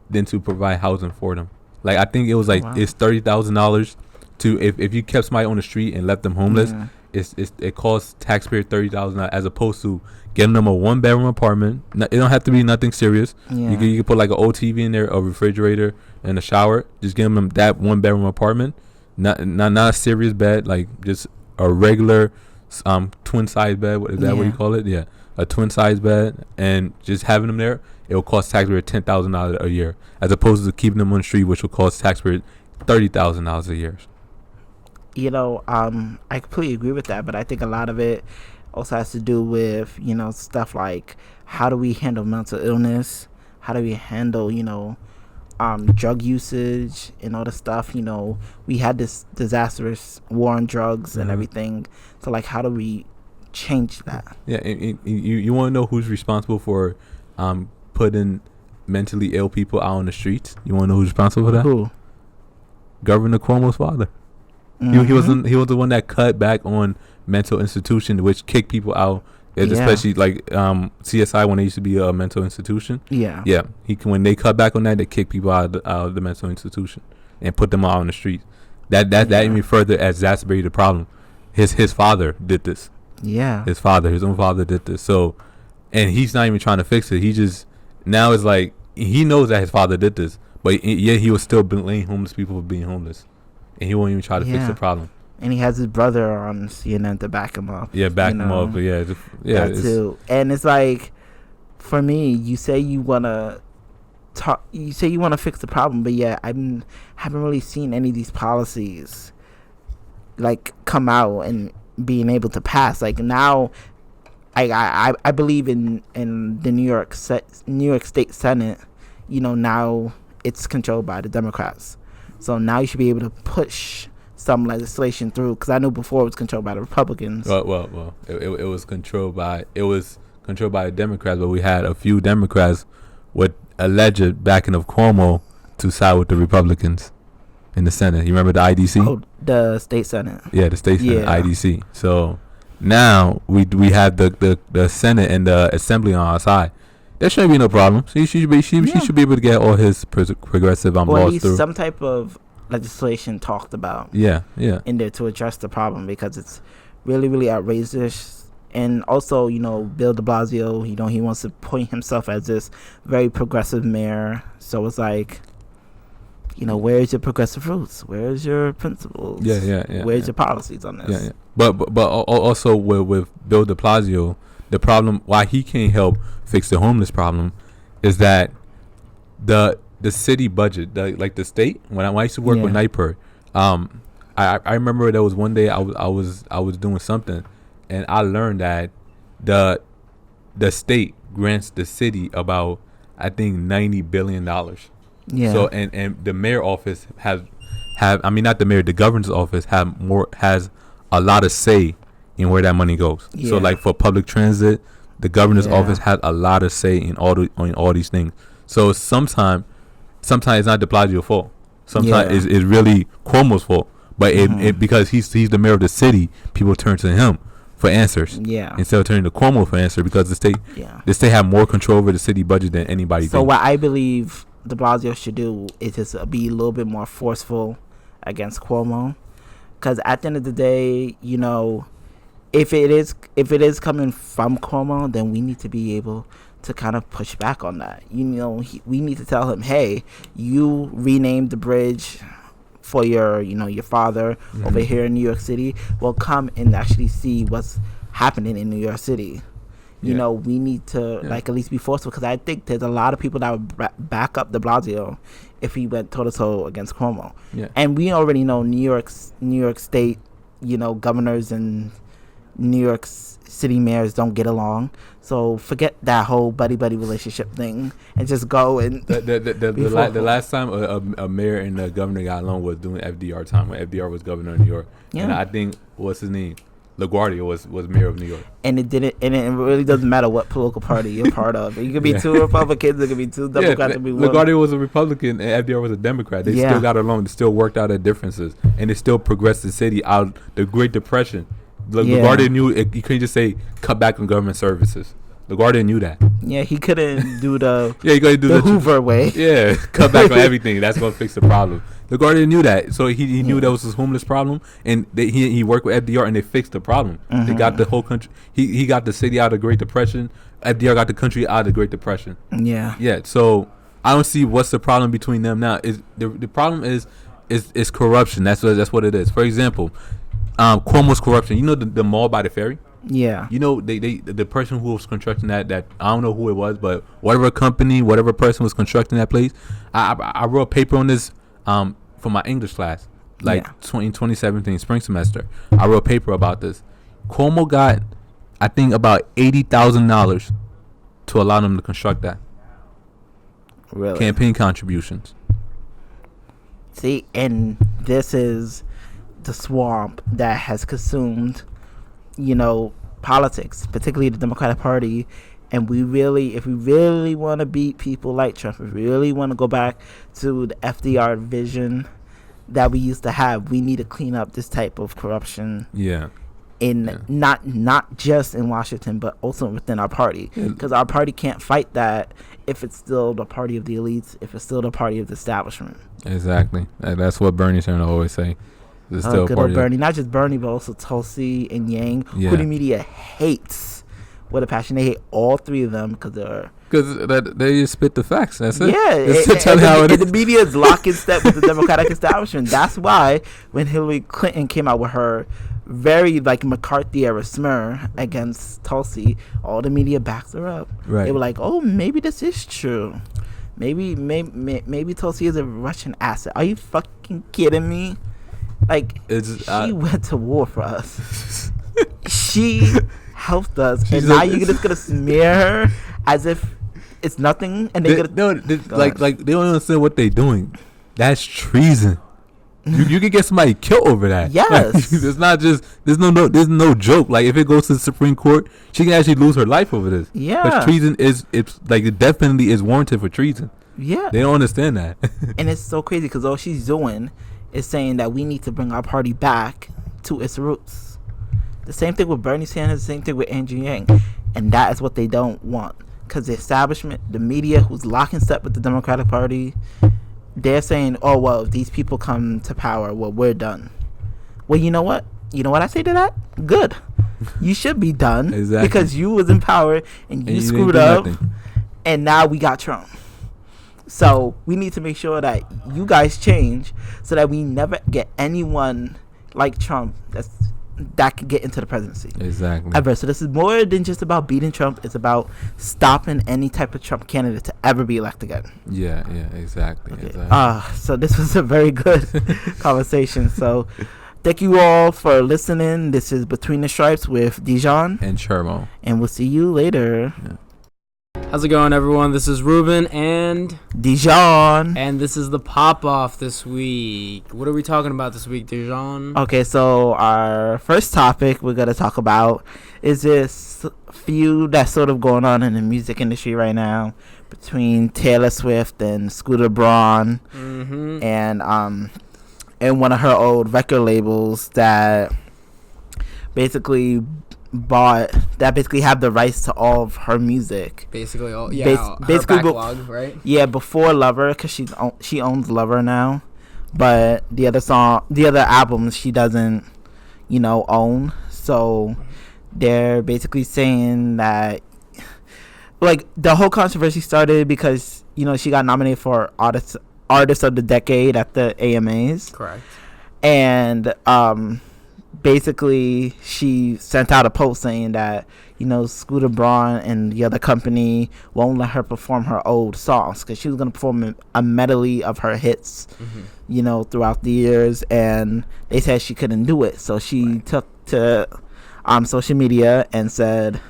than to provide housing for them. Like I think it was like it's $30,000 to if you kept somebody on the street and left them homeless. It costs taxpayer $30,000 as opposed to getting them a 1-bedroom apartment. It don't have to be nothing serious. You can put like an old TV in there, a refrigerator, and a shower. Just give them that 1-bedroom apartment. Not a serious bed, like just a regular twin size bed. Is that what you call it? Yeah, a twin size bed, and just having them there, it will cost taxpayer $10,000 a year, as opposed to keeping them on the street, which will cost taxpayer $30,000 a year. I completely agree with that, but I think a lot of it also has to do with stuff like how do we handle mental illness, how do we handle drug usage and all the stuff. We had this disastrous war on drugs and everything, so like how do we change that? You want to know who's responsible for putting mentally ill people out on the streets? You want to know who's responsible for that? Who? Governor Cuomo's father. He was the one that cut back on mental institution, which kicked people out, especially like CSI when they used to be a mental institution. When they cut back on that, they kick people out of the mental institution and put them out on the streets. That even further exacerbated the problem. His father did this. His own father did this. So, and he's not even trying to fix it. He just now is like he knows that his father did this, but yet he was still blaming homeless people for being homeless. And he won't even try to fix the problem. And he has his brother on CNN to back him up. Him up. But that too. And it's like, for me, you say you wanna fix the problem, but haven't really seen any of these policies like come out and being able to pass. Like now, I believe in the New York State Senate. Now it's controlled by the Democrats. So now you should be able to push some legislation through, because I know before it was controlled by the Republicans. Well, it was controlled by the Democrats, but we had a few Democrats with alleged backing of Cuomo to side with the Republicans in the Senate. You remember the IDC? Oh, the state Senate. Yeah, the state Senate, IDC. So now we have the Senate and the Assembly on our side. There shouldn't be no problem. She should be able to get all his progressive laws through. Or at least some type of legislation talked about. In there to address the problem, because it's really, really outrageous. And also, Bill de Blasio, he wants to point himself as this very progressive mayor. So it's like, where's your progressive roots? Where's your principles? Where's your policies on this? But also with Bill de Blasio, the problem why he can't help fix the homeless problem is that the city budget, like the state, when I used to work with NIPER, I remember there was one day I was doing something, and I learned that the state grants the city about, I think, $90 billion. So and the mayor office not the mayor, the governor's office has a lot of say in where that money goes. So like for public transit, the governor's office has a lot of say in all these things. So sometimes it's not de Blasio's fault. Sometimes it's really Cuomo's fault. But it because he's the mayor of the city, people turn to him for answers. Instead of turning to Cuomo for answers, because the state have more control over the city budget than anybody. So what I believe de Blasio should do is just be a little bit more forceful against Cuomo, because at the end of the day, you know, if it is coming from Cuomo, then we need to be able to kind of push back on that. You know, we need to tell him, hey, you renamed the bridge for your father over here in New York City. Well, come and actually see what's happening in New York City. You know, we need to like at least be forceful, because I think there's a lot of people that would back up de Blasio if he went toe to toe against Cuomo. Yeah. And we already know New York State, you know, governors and New York City mayors don't get along. So forget that whole buddy relationship thing and just go and the last time a mayor and a governor got along was during FDR time, when FDR was governor of New York. Yeah. And I think what's his name? LaGuardia was mayor of New York. And it really doesn't matter what political party you're part of. You could be two Republicans, it could be two Democrats, it could be one. LaGuardia was a Republican and FDR was a Democrat. They still got along, they still worked out their differences, and they still progressed the city out of the Great Depression. LaGuardia knew you couldn't just say cut back on government services. LaGuardia knew that. Yeah, he couldn't do the he couldn't do the Hoover way. Yeah, cut back on everything. That's gonna fix the problem. LaGuardia knew that, so he knew that was his homeless problem, and he worked with FDR and they fixed the problem. They got the whole country. He got the city out of the Great Depression. FDR got the country out of the Great Depression. Yeah. So I don't see what's the problem between them now. Is the problem is corruption? That's what it is. For example, Cuomo's corruption. You know the mall by the ferry. Yeah. You know the person who was constructing that I don't know who it was, but whatever company, whatever person was constructing that place, I wrote a paper on this for my English class, in 2017 spring semester. I wrote a paper about this. Cuomo got, I think, about $80,000 to allow them to construct that. Really? Campaign contributions. See, and this is the swamp that has consumed, you know, politics, particularly the Democratic Party. And if we really want to beat people like Trump, if we really want to go back to the FDR vision that we used to have, we need to clean up this type of corruption. Not just in Washington, but also within our party, because our party can't fight that if it's still the party of the elites, if it's still the party of the establishment. Exactly. That's what Bernie's trying to always say. Good old Bernie, not just Bernie, but also Tulsi and Yang, who the media hates with a passion. They hate all three of them because they just spit the facts. That's it. Yeah, the media is lock in step with the Democratic establishment. That's why when Hillary Clinton came out with her very McCarthy era smear against Tulsi, all the media backs her up. Right. They were like, "Oh, maybe this is true. Maybe Tulsi is a Russian asset." Are you fucking kidding me? She went to war for us. She helped us, and now you're just gonna smear her as if it's nothing. And they don't understand what they're doing. That's treason. You can get somebody killed over that. Yes. It's not just there's no joke. If it goes to the Supreme Court, she can actually lose her life over this. Yeah. But treason the death penalty is warranted for treason. Yeah. They don't understand that. And it's so crazy because all she's doing is saying that we need to bring our party back to its roots. The same thing with Bernie Sanders, the same thing with Andrew Yang. And that is what they don't want. Because the establishment, the media, who's locking step with the Democratic Party, they're saying, oh, well, if these people come to power, well, we're done. Well, you know what? You know what I say to that? Good. You should be done. Exactly. Because you was in power and you screwed up. And now we got Trump. So we need to make sure that you guys change so that we never get anyone like Trump that can get into the presidency. Exactly. Ever. So this is more than just about beating Trump. It's about stopping any type of Trump candidate to ever be elected again. Yeah, exactly. Okay. Exactly. So this was a very good conversation. So thank you all for listening. This is Between the Stripes with Dijon and Shermo. And we'll see you later. Yeah. How's it going, everyone? This is Ruben and Dijon. And this is the pop-off this week. What are we talking about this week, Dijon? Okay, so our first topic we're going to talk about is this feud that's sort of going on in the music industry right now between Taylor Swift and Scooter Braun and one of her old record labels that basically basically have the rights to all of her music. Basically, all basically her backlog, right? Yeah, before Lover, because she owns Lover now, but the other albums she doesn't, own. So they're basically saying that, like, the whole controversy started because she got nominated for artist of the decade at the AMAs. Correct. And basically she sent out a post saying that Scooter Braun and the other company won't let her perform her old songs because she was going to perform a medley of her hits throughout the years, and they said she couldn't do it. So she took to social media and said,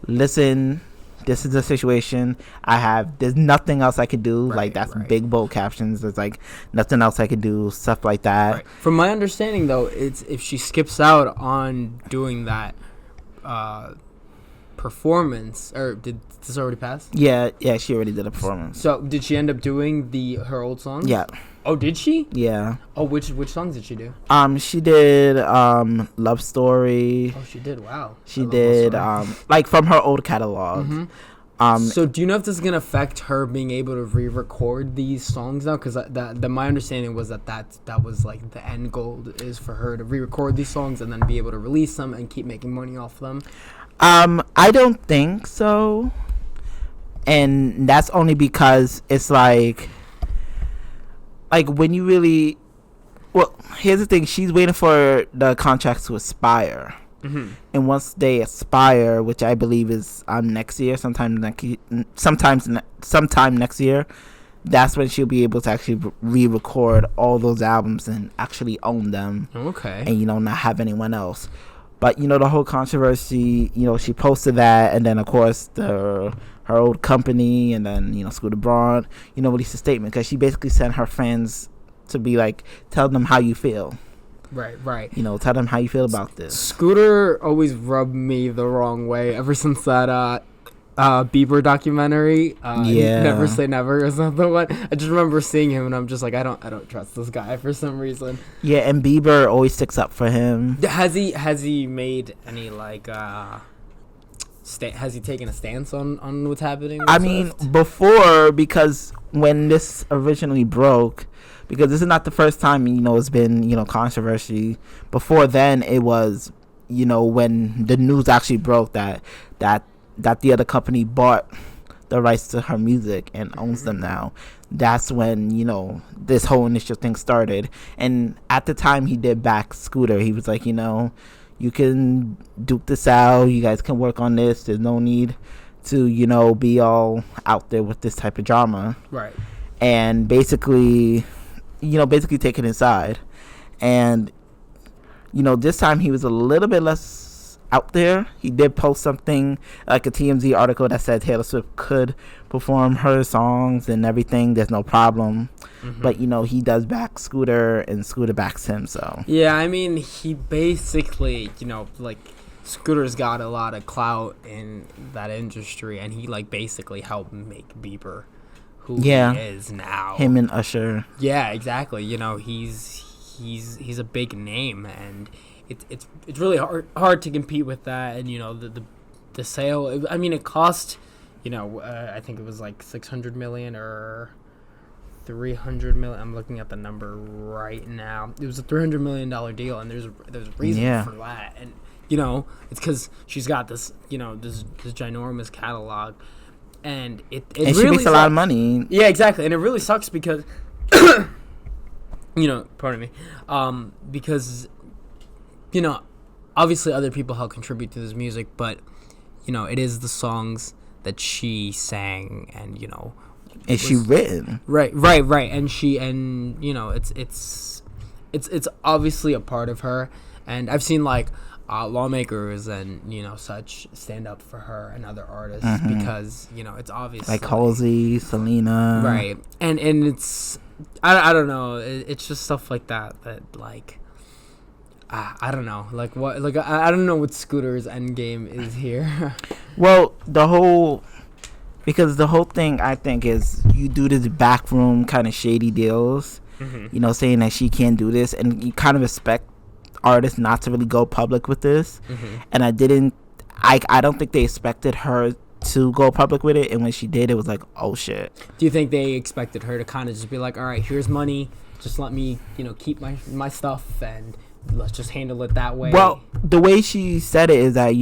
listen, this is the situation I have. There's nothing else I could do. That's big bold captions. There's like nothing else I could do, stuff like that. Right. From my understanding, though, it's if she skips out on doing that performance, or did this already pass? Yeah, she already did a performance. So did she end up doing her old songs? Yeah. Oh, did she? Yeah. Oh, which songs did she do? She did Love Story. Oh, she did. Wow. She did like from her old catalog. Mm-hmm. So do you know if this is gonna affect her being able to re-record these songs now? Because my understanding was that was like the end goal is for her to re-record these songs and then be able to release them and keep making money off them. I don't think so, and that's only because it's like when you really, well, here's the thing, she's waiting for the contracts to expire. Mm-hmm. And once they expire, which I believe is next year, sometime next year, that's when she'll be able to actually re-record all those albums and actually own them. Okay. And not have anyone else. But the whole controversy, she posted that, and then of course her old company, and then Scooter Braun, released a statement because she basically sent her fans to be like, tell them how you feel. Right. Tell them how you feel about this. Scooter always rubbed me the wrong way ever since that Bieber documentary. Never Say Never or something. I just remember seeing him and I'm just like, I don't trust this guy for some reason. Yeah, and Bieber always sticks up for him. Has he made any like has he taken a stance on what's happening with Swift? Before, because when this originally broke, because this is not the first time it's been controversy. Before then, it was when the news actually broke that the other company bought the rights to her music and owns them now. That's when this whole initial thing started. And at the time he did back Scooter. He was like, you can duke this out, you guys can work on this, there's no need to be all out there with this type of drama. Right. And basically taking his side. And this time he was a little bit less out there. He did post something like a TMZ article that said Taylor Swift could perform her songs and everything, there's no problem. Mm-hmm. But he does back Scooter and Scooter backs him. So yeah, he basically like Scooter's got a lot of clout in that industry, and he like basically helped make Bieber who he is now. Him and Usher. Yeah, exactly. He's a big name, and it's really hard to compete with that. And the sale. It cost I think it was like $600 million or $300 million. I'm looking at the number right now. It was a $300 million deal, and there's a reason for that. And it's because she's got this this ginormous catalog. And it and really she makes sucks. a lot of money. Yeah, exactly. And it really sucks because, pardon me, because, obviously other people help contribute to this music, but, it is the songs that she sang and, And she written. Right. And it's obviously a part of her. And I've seen, like, lawmakers and such stand up for her and other artists because it's obvious, like Halsey, Selena, right? And it's I don't know, it's just stuff like that like I don't know, like what, like I don't know what Scooter's end game is here. Well, the whole thing I think is you do this backroom kind of shady deals, saying that she can't do this, and you kind of expect artist not to really go public with this, and I don't think they expected her to go public with it, and when she did, it was like, oh shit. Do you think they expected her to kind of just be like, all right, here's money, just let me, keep my stuff, and let's just handle it that way? Well, the way she said it is that,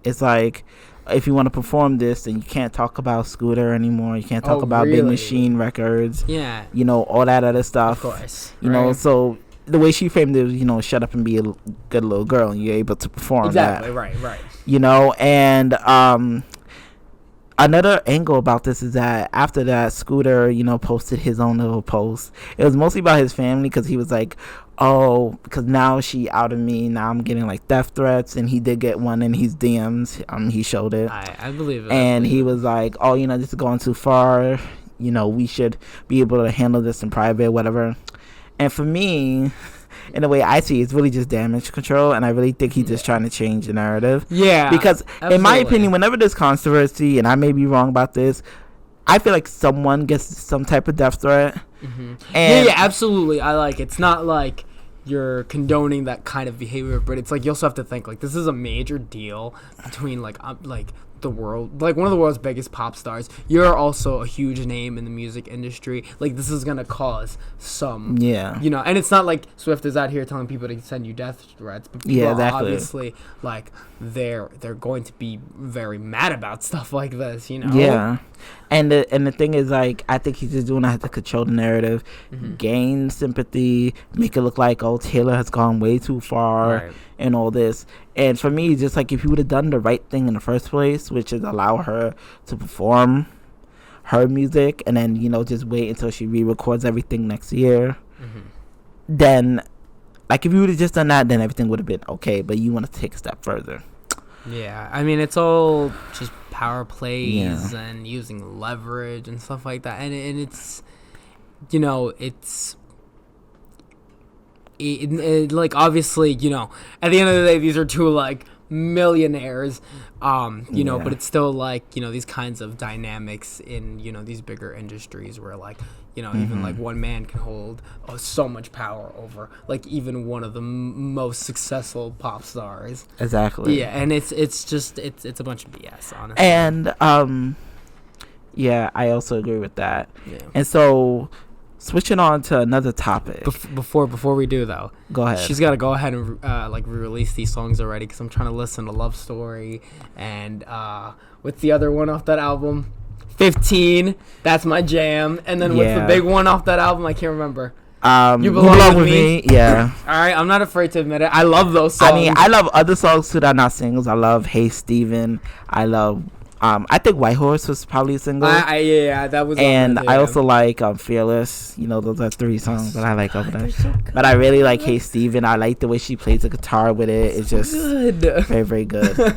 it's like, if you want to perform this, then you can't talk about Scooter anymore. You can't talk about Big Machine Records. Yeah. All that other stuff. Of course. So the way she framed it was, shut up and be a good little girl, and you're able to perform exactly, that. right. And another angle about this is that after that, Scooter, posted his own little post. It was mostly about his family, because he was like, oh, because now she outed me, now I'm getting like death threats, and he did get one in his DMs. He showed it. I believe it. And he was like, oh, this is going too far, we should be able to handle this in private, whatever. And for me, in the way I see it, it's really just damage control, and I really think he's just trying to change the narrative. Yeah, because absolutely. In my opinion, whenever there's controversy, and I may be wrong about this, I feel like someone gets some type of death threat. And yeah, absolutely. It's not like you're condoning that kind of behavior, but it's like you also have to think, like, this is a major deal between like the world, like one of the world's biggest pop stars. You're also a huge name in the music industry. Like, this is gonna cause some, and it's not like Swift is out here telling people to send you death threats, but people are obviously like they're going to be very mad about stuff like this, Yeah, and the thing is, like, I think he's just doing that to control the narrative, gain sympathy, make it look like, oh, Taylor has gone way too far, and all this. And for me, just like, if he would have done the right thing in the first place, which is allow her to perform her music, and then just wait until she re-records everything next year, then, like, if you would have just done that, then everything would have been okay. But you want to take a step further. Yeah, I mean, it's all just power plays and using leverage and stuff like that, and it's, like, obviously, at the end of the day, these are two like millionaires, but it's still like, these kinds of dynamics in, these bigger industries where, like, even like one man can hold so much power over like even one of the most successful pop stars. Exactly. Yeah, and it's a bunch of BS, honestly. And I also agree with that. Yeah. And so, switching on to another topic. Before we do, though, go ahead. She's got to go ahead and re-release these songs already, because I'm trying to listen to Love Story and what's the other one off that album? 15. That's my jam. And then what's the big one off that album? I can't remember. You Belong With Me. Yeah. All right, I'm not afraid to admit it. I love those songs. I mean, I love other songs too that are not singles. I love Hey Steven. I love I think White Horse was probably a single. Yeah, that was. And I also like Fearless. Those are 3 songs that I like over there. So but I really like Hey Steven. I like the way she plays the guitar with it. It's just good. Very, very good.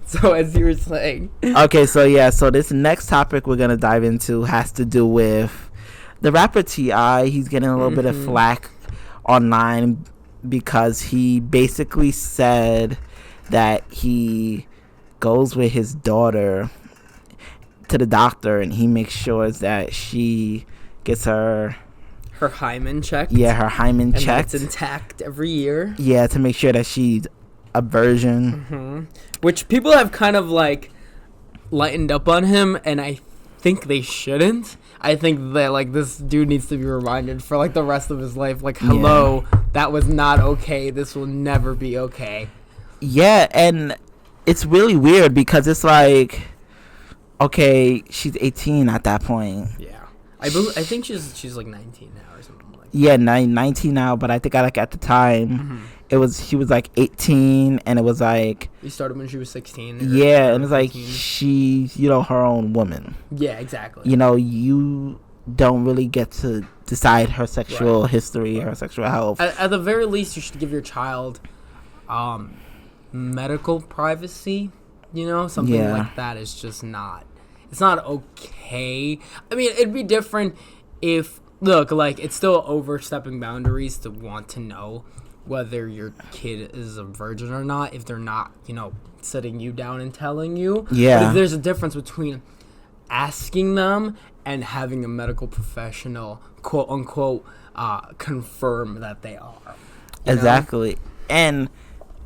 So as you were saying. Okay, so this next topic we're gonna dive into has to do with the rapper T.I. He's getting a little bit of flack online because he basically said that he goes with his daughter to the doctor and he makes sure that she gets her hymen checked. Yeah, her hymen checked. And it's intact every year. Yeah, to make sure that she's a virgin. Which people have kind of like lightened up on him, and I think they shouldn't. I think that like this dude needs to be reminded for like the rest of his life, like, hello, that was not okay. This will never be okay. Yeah, and it's really weird because it's like, okay, she's 18 at that point. Yeah, I think she's like 19 now or something like that. Yeah, 19 now, but I think at the time she was like 18, and it was like you started when she was 16. Yeah, and it's like 18. She's her own woman. Yeah, exactly. You don't really get to decide her sexual history, her sexual health. At the very least, you should give your child medical privacy, something like that is just it's not okay. I mean, it'd be different if it's still overstepping boundaries to want to know whether your kid is a virgin or not if they're not sitting you down and telling you. But there's a difference between asking them and having a medical professional quote unquote confirm that they are. Exactly. And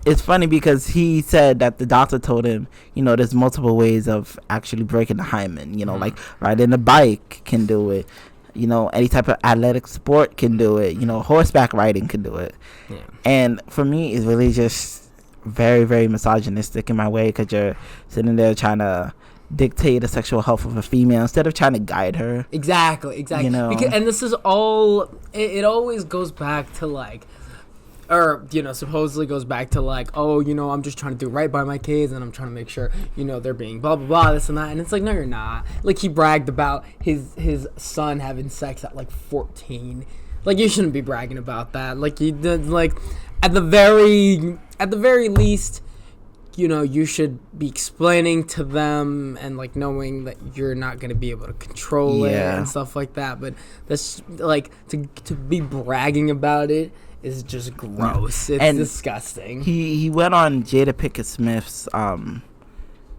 it's funny because he said that the doctor told him, there's multiple ways of actually breaking the hymen. Like riding a bike can do it. Any type of athletic sport can do it. Horseback riding can do it. Yeah. And for me, it's really just very, very misogynistic in my way, because you're sitting there trying to dictate the sexual health of a female instead of trying to guide her. Exactly. And this is all, it always goes back to like, or supposedly goes back to like, oh, I'm just trying to do right by my kids, and I'm trying to make sure they're being blah blah blah, this and that. And it's like, no, you're not. Like, he bragged about his son having sex at like 14. Like, you shouldn't be bragging about that. Like, you did, like, at the very least, you should be explaining to them and like knowing that you're not going to be able to control it and stuff like that. But that's like, to be bragging about it is just gross. It's disgusting. He went on Jada Pinkett Smith's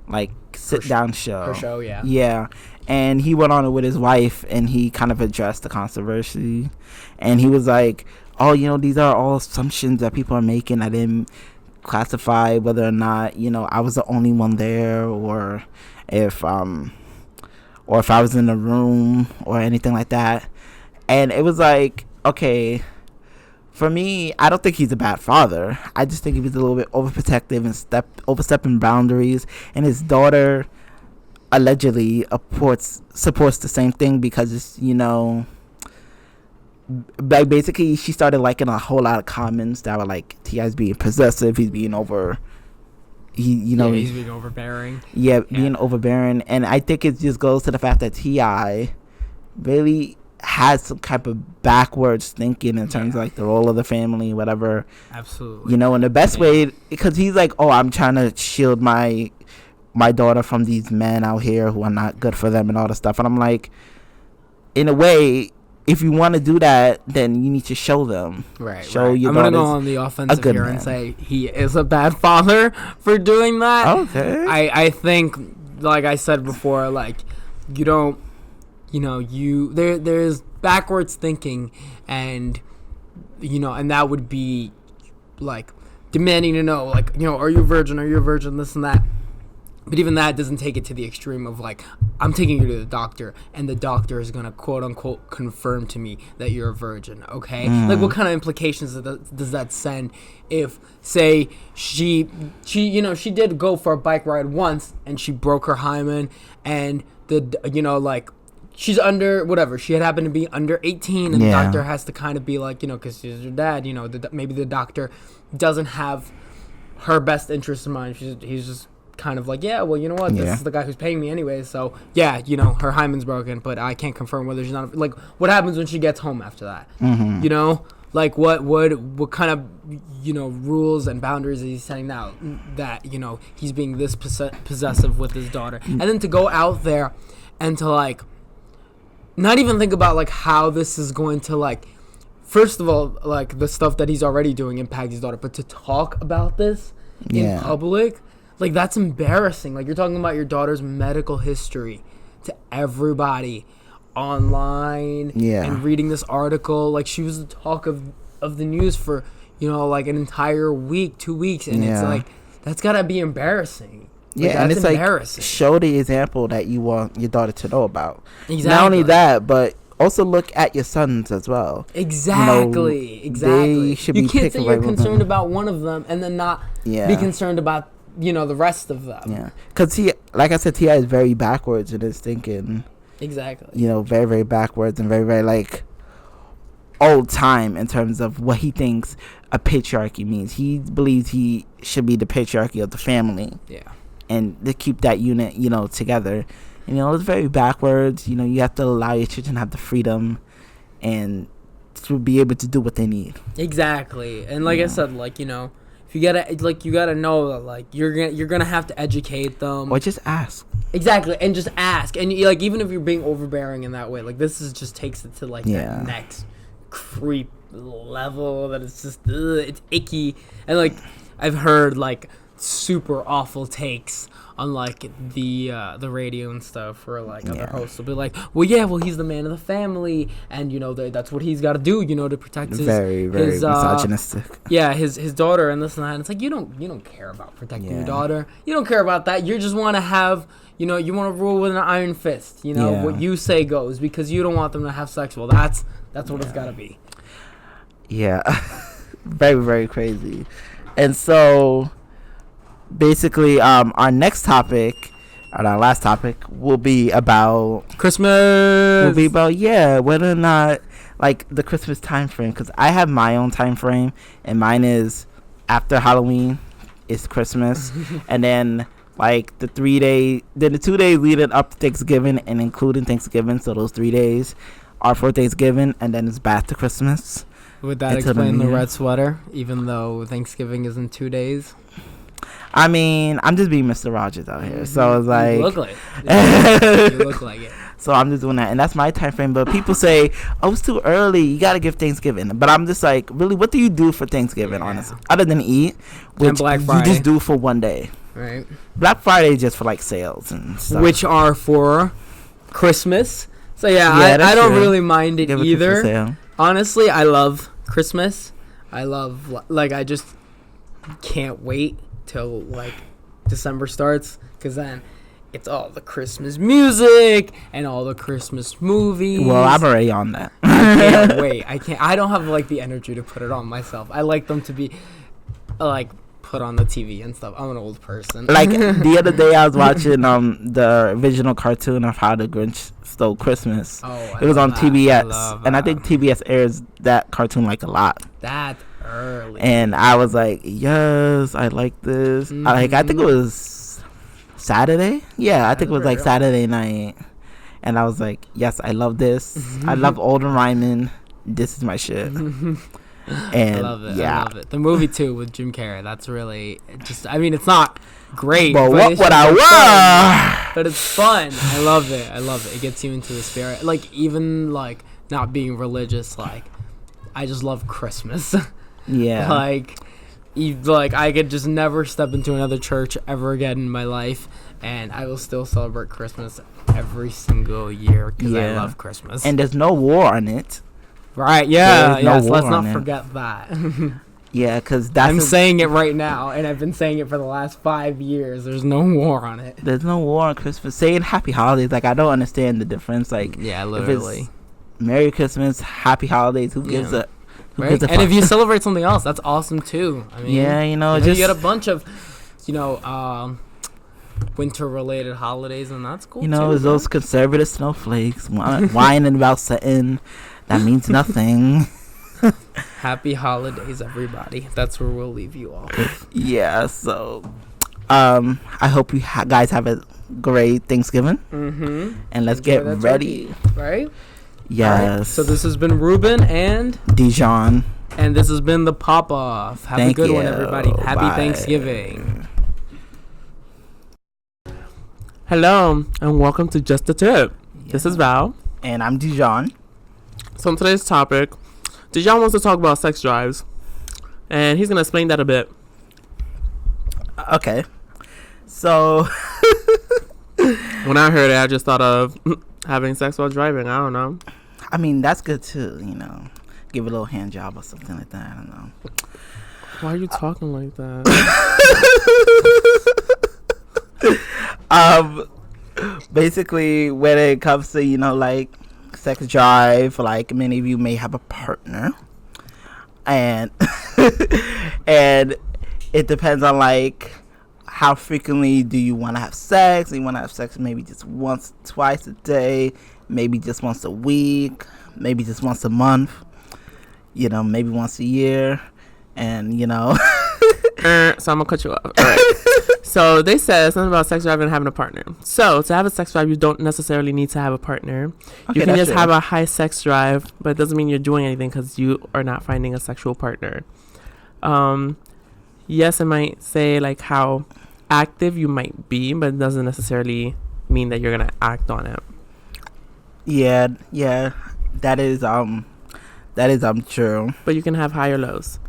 like sit down show. Her show, yeah. Yeah. And he went on it with his wife, and he kind of addressed the controversy. And he was like, oh, these are all assumptions that people are making. I didn't classify whether or not, I was the only one there, or if I was in the room or anything like that. And it was like, okay, for me, I don't think he's a bad father. I just think he was a little bit overprotective and overstepping boundaries. And his daughter allegedly supports the same thing, because it's, like, basically she started liking a whole lot of comments that were like, T.I.'s being possessive, he's being he's being overbearing. Yeah, being overbearing. And I think it just goes to the fact that T.I. really has some type of backwards thinking in terms of like the role of the family, whatever. Absolutely. And the best way, because he's like, oh, I'm trying to shield my daughter from these men out here who are not good for them and all this stuff. And I'm like, in a way, if you want to do that, then you need to show them. Right. Show your I'm going to go on the offensive here and say he is a bad father for doing that. Okay. I think, like I said before, like, you don't, there's backwards thinking, and, and that would be, like, demanding to know, like, are you a virgin, this and that. But even that doesn't take it to the extreme of, like, I'm taking you to the doctor, and the doctor is going to, quote-unquote, confirm to me that you're a virgin, okay? Like, what kind of implications does that send if, say, she did go for a bike ride once, and she broke her hymen, and, she's under, whatever, she had happened to be under 18, and the doctor has to kind of be like, because she's your dad, maybe the doctor doesn't have her best interest in mind. He's just kind of like, yeah, well, you know what, this is the guy who's paying me anyway, so yeah, her hymen's broken, but I can't confirm whether she's not, like, what happens when she gets home after that? Like, what kind of rules and boundaries is he setting out that he's being this possessive with his daughter? And then to go out there and to, like, not even think about, like, how this is going to, like, first of all, like, the stuff that he's already doing impact his daughter, but to talk about this in public, like, that's embarrassing. Like, you're talking about your daughter's medical history to everybody online and reading this article. Like, she was the talk of the news for, like, an entire week, 2 weeks. And it's like, that's got to be embarrassing. Like, and it's like, show the example that you want your daughter to know about. Exactly. Not only that, but also look at your sons as well. Exactly. They should you be can't say you're concerned about one of them and then not be concerned about the rest of them. Yeah, because like I said, T.I. is very backwards in his thinking. Exactly. Very, very backwards and very, very, like, old time in terms of what he thinks a patriarchy means. He believes he should be the patriarchy of the family. Yeah. And to keep that unit, together. It's very backwards. You have to allow your children to have the freedom and to be able to do what they need. Exactly. And like I said, like, you gotta know that, like, you're gonna have to educate them, or just ask. Exactly, and just ask. And like, even if you're being overbearing in that way, like, this is just takes it to, like, that next creep level that it's just it's icky. And, like, I've heard, like, super awful takes on like the radio and stuff, where like other hosts will be like, well he's the man of the family, and you know that's what he's got to do, you know, to protect his very misogynistic. His daughter and this and that. And it's like you don't care about protecting your daughter. You don't care about that. You just want to have, you know, you want to rule with an iron fist. You know, what you say goes, because you don't want them to have sex. Well, that's what it's got to be. Yeah. Very, very crazy. And so basically our next topic, or our last topic, will be about Christmas. Will be about whether or not, like, the Christmas time frame, because I have my own time frame, and mine is after Halloween is Christmas, and then like the 2 days leading up to Thanksgiving and including Thanksgiving, so those 3 days are for Thanksgiving, and then it's back to Christmas. Would that explain the red sweater, even though Thanksgiving is in 2 days? I mean, I'm just being Mr. Rogers out here, so it's like you look like it. You look like it. So I'm just doing that, and that's my time frame. But people say, "Oh, it's too early. You gotta give Thanksgiving." But I'm just like, really, what do you do for Thanksgiving, honestly, other than eat? Which and Black Friday. You just do for one day. Right. Black Friday is just for like sales and stuff, which are for Christmas. So I don't really mind it either. Honestly, I love Christmas. I just can't wait till like December starts, because then it's all the Christmas music and all the Christmas movies. Well, I'm already on that. I can't wait. I don't have like the energy to put it on myself. I like them to be like put on the TV and stuff. I'm an old person. Like the other day I was watching the original cartoon of How the Grinch Stole Christmas. It was on TBS, and I think TBS airs that cartoon like a lot. That early. And I was like, yes, I like this. Mm-hmm. I think it was Saturday. Yeah, I think it was like Saturday night. And I was like, yes, I love this. I love Olden Ryman. This is my shit. And I love it. I love it. The movie too with Jim Carrey. That's really just. I mean, it's not great. But what would I want? But it's fun. I love it. It gets you into the spirit. Like even like not being religious. Like I just love Christmas. Yeah. Like I could just never step into another church ever again in my life, and I will still celebrate Christmas every single year because I love Christmas. And there's no war on it. Right, yeah, yes, let's not forget that. Yeah, because I'm saying it right now, and I've been saying it for the last 5 years. There's no war on it. There's no war on Christmas. Saying Happy Holidays, like, I don't understand the difference. Like, yeah, literally. If it's Merry Christmas, Happy Holidays, who gives a... Right? And if you celebrate something else, that's awesome too. I mean, yeah, you know, you get a bunch of, winter-related holidays, and that's cool. You know, too, those conservative snowflakes whining about something that means nothing. Happy holidays, everybody. That's where we'll leave you all. Yeah. So, I hope you guys have a great Thanksgiving. Mm-hmm. And let's get ready. Turkey, right? Yes. Right, so this has been Ruben and Dijon. And this has been the Pop-Off. Have a good one, everybody. Happy Bye. Thanksgiving. Hello, and welcome to Just a Tip. Yeah. This is Val. And I'm Dijon. So on today's topic, Dijon wants to talk about sex drives. And he's going to explain that a bit. Okay. So... when I heard it, I just thought of... having sex while driving, I don't know. I mean, that's good too, you know. Give a little hand job or something like that, I don't know. Why are you talking like that? Basically, when it comes to, like, sex drive, like, many of you may have a partner. And, and it depends on, like, how frequently do you want to have sex? You want to have sex maybe just once, twice a day, maybe just once a week, maybe just once a month, maybe once a year, and, so I'm going to cut you off. All right. So they said something about sex drive and having a partner. So to have a sex drive, you don't necessarily need to have a partner. Okay, you can just have a high sex drive, but it doesn't mean you're doing anything because you are not finding a sexual partner. Yes, it might say like how active you might be, but it doesn't necessarily mean that you're gonna act on it. Yeah, that is true. But you can have higher lows.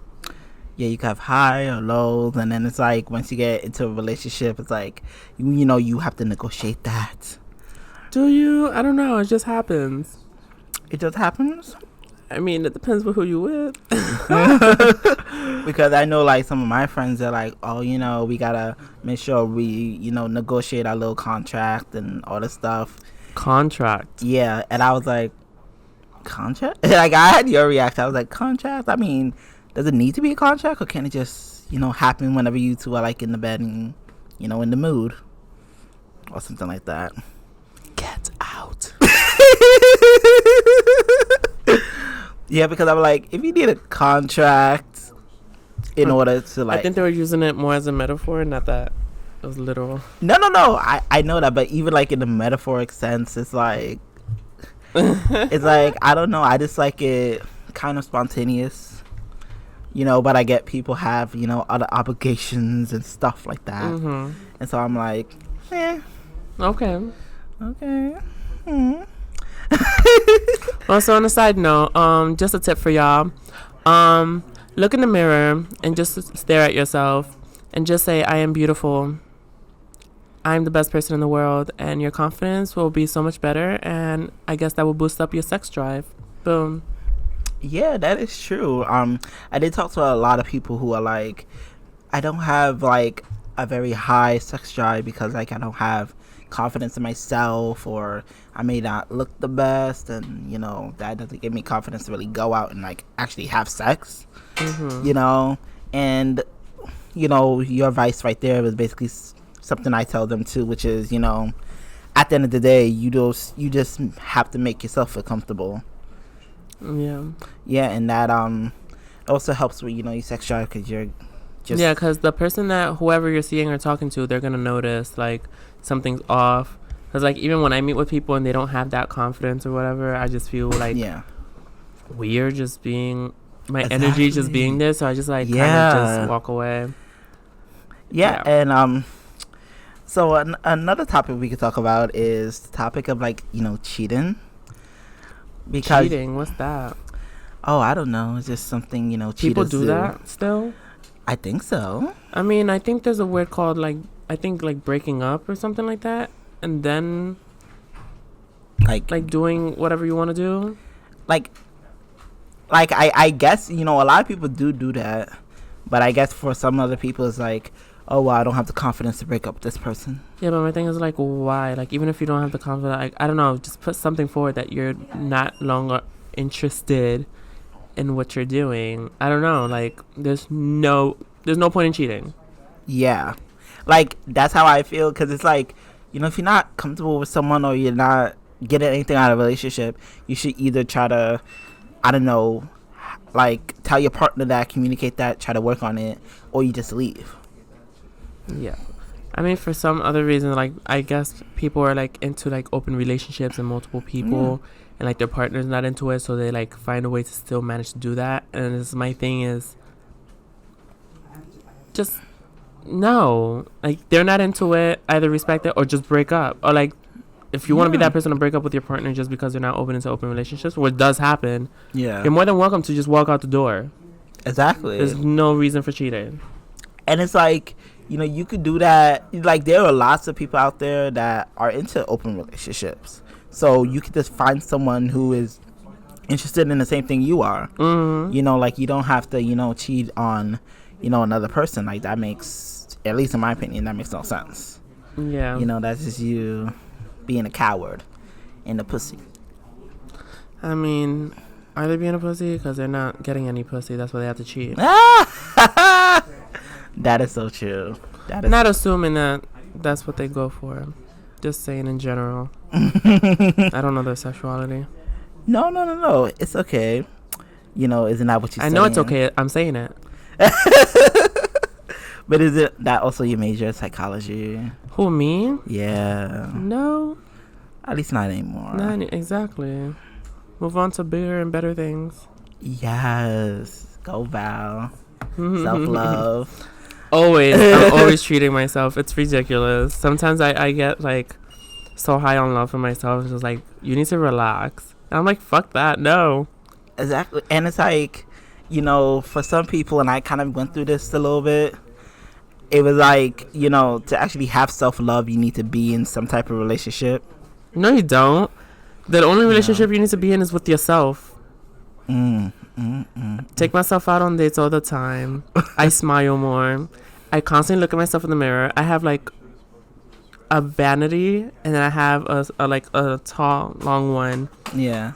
yeah, you can have high or lows, and then it's like once you get into a relationship, it's like you have to negotiate that. Do you? I don't know. It just happens. It just happens. I mean, it depends with who you with. Because I know like some of my friends are like, oh, we gotta make sure we negotiate our little contract and all this stuff. Contract. Yeah, and I was like, contract? Like I had your reaction. I was like, contract? I mean, does it need to be a contract, or can it just happen whenever you two are like in the bed and in the mood or something like that? Get out. Yeah, because I'm like, if you need a contract in order to like, I think they were using it more as a metaphor, not that it was literal. No. I know that, but even like in the metaphoric sense, it's like, I don't know. I just like it kind of spontaneous, but I get people have other obligations and stuff like that, and so I'm like, Okay. Mm-hmm. Also, on a side note, just a tip for y'all. Look in the mirror and just stare at yourself and just say, I am beautiful. I'm the best person in the world, and your confidence will be so much better, and I guess that will boost up your sex drive. Boom. Yeah, that is true. I did talk to a lot of people who are like, I don't have like a very high sex drive because like I don't have confidence in myself, or I may not look the best, and that doesn't give me confidence to really go out and like actually have sex. And your advice right there was basically something I tell them too, which is at the end of the day, you just have to make yourself feel comfortable. Yeah, and that also helps with your sex drive, because you're just because the person that whoever you're seeing or talking to, they're gonna notice like something's off. Because like even when I meet with people and they don't have that confidence or whatever, I just feel like weird just being my energy just being there, so I just like kind of just walk away. And so another topic we could talk about is the topic of like cheating. Because cheating, what's that? Oh, I don't know. It's just something people cheaters do that still. I think so. I mean, I think there's a word called like breaking up or something like that, and then like doing whatever you want to do. Like I guess a lot of people do that, but I guess for some other people it's like, oh well, I don't have the confidence to break up with this person. Yeah, but my thing is like, why? Like even if you don't have the confidence, like I don't know, just put something forward that you're not longer interested in what you're doing. I don't know, like there's no point in cheating. Yeah, like that's how I feel, because it's like if you're not comfortable with someone or you're not getting anything out of a relationship, you should either try to, I don't know, like tell your partner that, communicate that, try to work on it, or you just leave. Yeah, I mean for some other reason, like I guess people are like into like open relationships and multiple people, and like their partner's not into it, so they like find a way to still manage to do that. And this my thing is just no, like they're not into it, either respect it or just break up. Or like if you want to be that person to break up with your partner just because they're not open into open relationships, which does happen, you're more than welcome to just walk out the door. Exactly. There's no reason for cheating. And it's like you could do that. Like there are lots of people out there that are into open relationships, so you could just find someone who is interested in the same thing you are. Like you don't have to cheat on another person. Like that makes, at least in my opinion, that makes no sense. Yeah, that's just you being a coward and a pussy. I mean, are they being a pussy? Because they're not getting any pussy, that's why they have to cheat. That is so true. That is not assuming that that's what they go for, just saying in general. I don't know their sexuality. No, it's okay. Isn't that what you I know it's okay, I'm saying it. But is it that also you major in psychology? Who, me? Yeah. No. At least not anymore. Exactly. Move on to bigger and better things. Yes. Go Val. Self-love. Always. I'm always treating myself. It's ridiculous. Sometimes I get like so high on love for myself. It's just like, you need to relax. And I'm like, fuck that. No. Exactly. And it's like, you know, for some people, and I kind of went through this a little bit, it was like, you know, to actually have self-love, you need to be in some type of relationship. No, you don't. The only relationship you need to be in is with yourself. Take myself out on dates all the time. I smile more. I constantly look at myself in the mirror. I have like a vanity, and then I have a tall, long one. Yeah.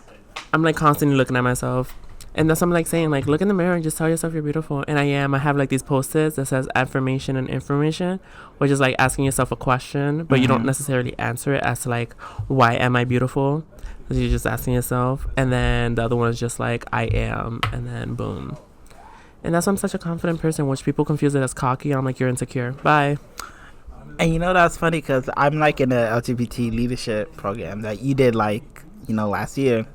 I'm like constantly looking at myself. And that's what I'm like saying, like, look in the mirror and just tell yourself you're beautiful. And I am. I have like these post-its that says affirmation and information, which is like asking yourself a question, but you don't necessarily answer it as to like, why am I beautiful? Because you're just asking yourself. And then the other one is just like, I am. And then boom. And that's why I'm such a confident person, which people confuse it as cocky. I'm like, you're insecure. Bye. And you know, that's funny because I'm like in the LGBT leadership program that you did like, you know, last year.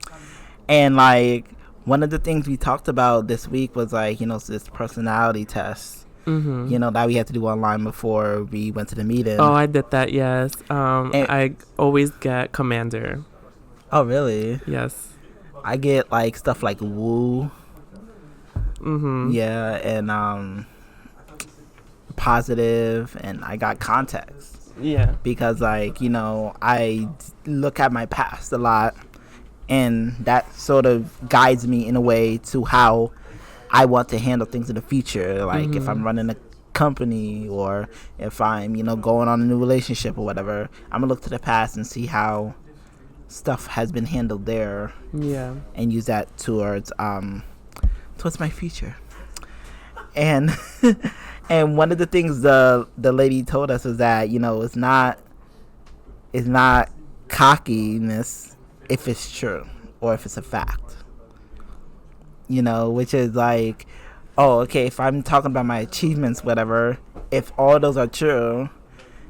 And like, one of the things we talked about this week was like, you know, this personality test, you know, that we had to do online before we went to the meeting. Oh, I did that, yes. I always get commander. Oh, really? Yes. I get like stuff like woo. Yeah, and positive, and I got context. Yeah. Because like, you know, I look at my past a lot. And that sort of guides me in a way to how I want to handle things in the future. Like if I'm running a company or if I'm, you know, going on a new relationship or whatever, I'm going to look to the past and see how stuff has been handled there. Yeah. And use that towards my future. And and one of the things the lady told us is that, you know, it's not cockiness if it's true or if it's a fact, you know, which is like, oh, okay, if I'm talking about my achievements, whatever, if all those are true,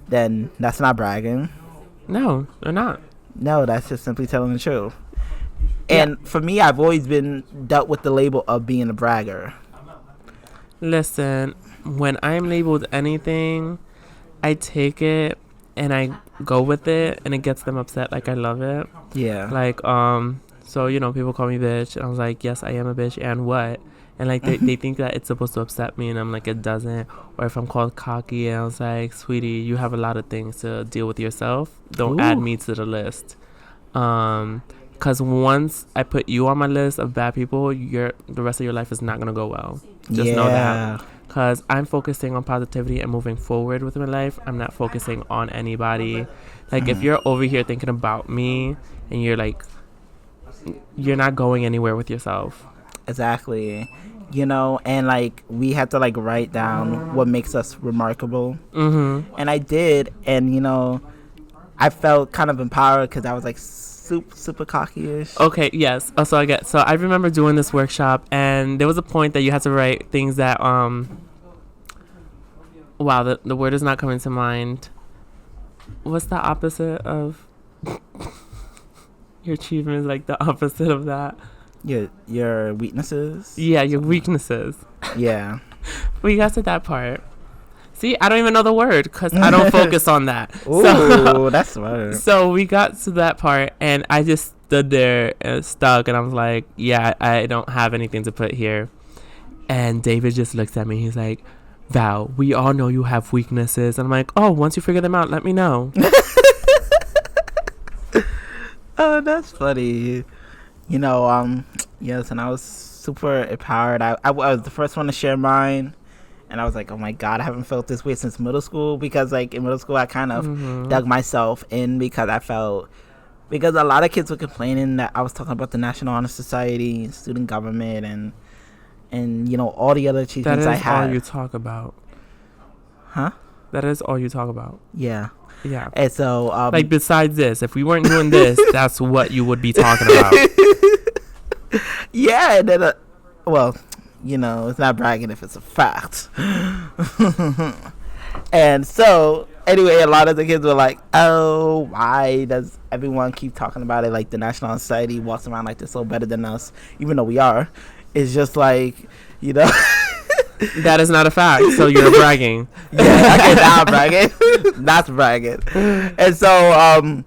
then that's not bragging. No, they're not. No, that's just simply telling the truth. And for me, I've always been dealt with the label of being a bragger. Listen, when I'm labeled anything, I take it and I go with it, and it gets them upset. Like, I love it. Yeah. Like, so, you know, people call me bitch, and I was like, yes, I am a bitch, and what? And like, they think that it's supposed to upset me, and I'm like, it doesn't. Or if I'm called cocky, and I was like, sweetie, you have a lot of things to deal with yourself. Don't add me to the list. Because once I put you on my list of bad people, the rest of your life is not gonna go well. Just know that. Because I'm focusing on positivity and moving forward with my life. I'm not focusing on anybody. Like, if you're over here thinking about me and you're like, you're not going anywhere with yourself. Exactly. You know, and like, we had to like write down what makes us remarkable. And I did. And, you know, I felt kind of empowered because I was like super cocky-ish. Okay, yes. So I remember doing this workshop, and there was a point that you had to write things that wow, the word is not coming to mind. What's the opposite of your achievements? Like the opposite of that? Your weaknesses. Yeah, your weaknesses. Yeah. We got to that part. See, I don't even know the word because I don't focus on that. Ooh, that's smart. So we got to that part, and I just stood there and stuck, and I was like, yeah, I don't have anything to put here. And David just looks at me. He's like, Val, we all know you have weaknesses. And I'm like, oh, once you figure them out, let me know. Oh, that's funny. You know, yes, and I was super empowered. I was the first one to share mine. And I was like, oh my God, I haven't felt this way since middle school. Because like in middle school, I kind of dug myself in because a lot of kids were complaining that I was talking about the National Honor Society, student government, and you know, all the other achievements I had. That is all you talk about. Huh? That is all you talk about. Yeah. Yeah. And so, like, besides this, if we weren't doing this, that's what you would be talking about. Yeah, and then, well, you know, it's not bragging if it's a fact. And so, anyway, a lot of the kids were like, oh, why does everyone keep talking about it like the National Honor Society walks around like they're so better than us, even though we are. It's just like, you know. That is not a fact, so you're bragging. Yeah, okay, now I'm bragging. That's bragging. And so,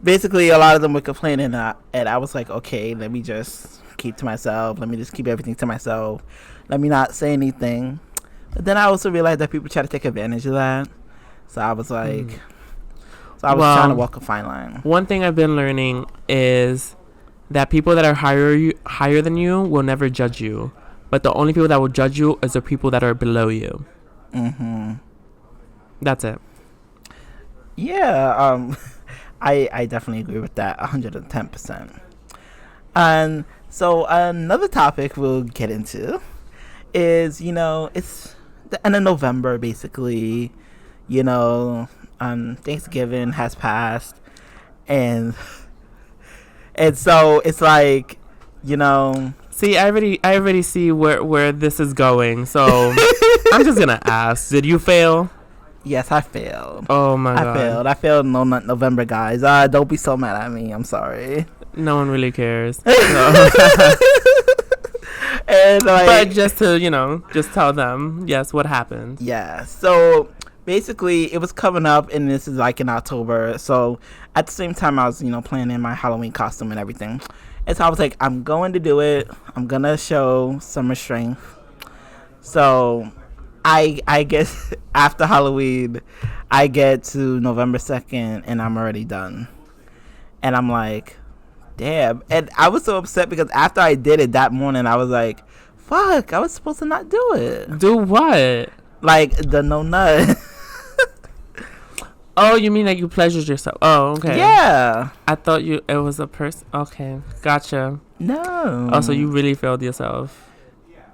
basically, a lot of them were complaining, and I was like, okay, let me just keep to myself. Let me just keep everything to myself. Let me not say anything. But then I also realized that people try to take advantage of that. So I was like, trying to walk a fine line. One thing I've been learning is that people that are higher than you will never judge you. But the only people that will judge you is the people that are below you. Mm-hmm. That's it. Yeah, I definitely agree with that 110%. And so another topic we'll get into is, it's the end of November, basically. Thanksgiving has passed. And so it's like, See, I already see where this is going. So I'm just gonna ask: did you fail? Yes, I failed. Oh my god! I failed. No, not November, guys. Don't be so mad at me. I'm sorry. No one really cares. And but just to just tell them, yes, what happened. Yeah. So basically, it was coming up, and this is like in October. So at the same time, I was planning my Halloween costume and everything. And so I was like, I'm going to do it. I'm gonna show some restraint. So I guess after Halloween, I get to November 2nd, and I'm already done. And I'm like, damn. And I was so upset because after I did it that morning, I was like, fuck, I was supposed to not do it. Do what? Like the no nut. Oh, you mean like you pleasured yourself? Oh, okay. Yeah. I thought it was a person. Okay, gotcha. No. Oh, so you really failed yourself.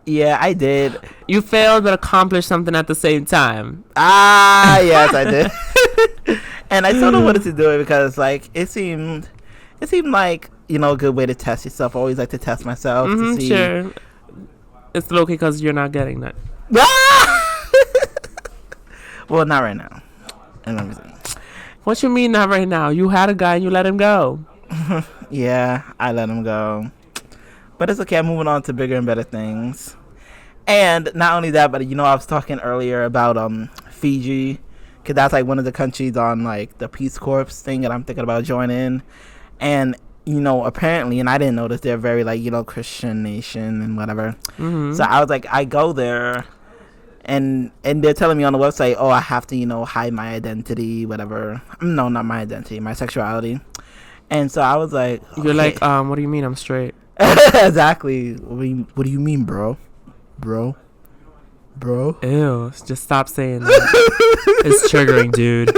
Yeah, I did. You failed but accomplished something at the same time. Yes, I did. And I sort of wanted to do it because like it seemed like a good way to test yourself. I always like to test myself to see. Sure. It's low-key because you're not getting that. Well, not right now. And let me see. What you mean not right now? You had a guy and you let him go. Yeah, I let him go. But it's okay. I'm moving on to bigger and better things. And not only that, but I was talking earlier about Fiji, because that's like one of the countries on like the Peace Corps thing that I'm thinking about joining. And apparently, and I didn't notice, they're very like Christian nation and whatever. Mm-hmm. So I was like, I go there. And they're telling me on the website, I have to, hide my identity, whatever. No, not my identity, my sexuality. And so I was like... You're like, what do you mean I'm straight? Exactly. What do you mean, bro? Bro? Ew, just stop saying that. It's triggering, dude.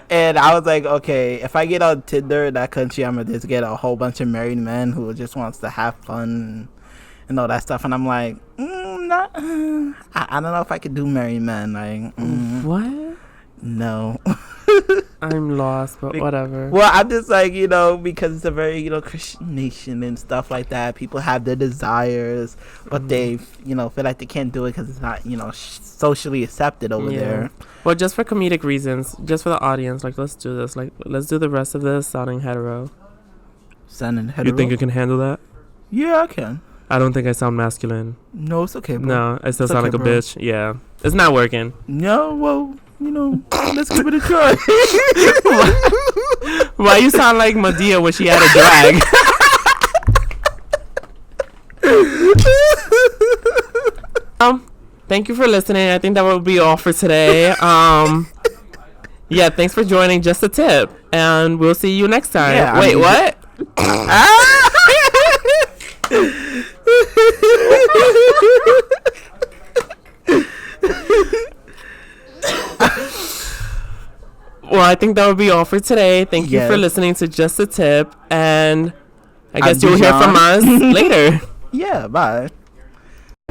And I was like, okay, if I get on Tinder in that country, I'm going to just get a whole bunch of married men who just wants to have fun and all that stuff. And I'm like, I don't know if I could do married men. Like, what? No. I'm lost, but whatever. Well, I'm just like, because it's a very, Christian nation and stuff like that. People have their desires, but they, feel like they can't do it because it's not, socially accepted over there. Well, just for comedic reasons, just for the audience, like, let's do this. Like, let's do the rest of this sounding hetero. Sounding hetero? You think you can handle that? Yeah, I can. I don't think I sound masculine. No, it's okay, bro. No, I still sound like a bitch. Yeah. It's not working. No, well, let's give it a try. Why you sound like Madea when she had a drag? Thank you for listening. I think that will be all for today. Yeah, thanks for joining Just a Tip. And we'll see you next time. Yeah, wait, what? Well, I think that would be all for today. Thank you for listening to Just a Tip, and I guess you'll hear from us later. Yeah, bye.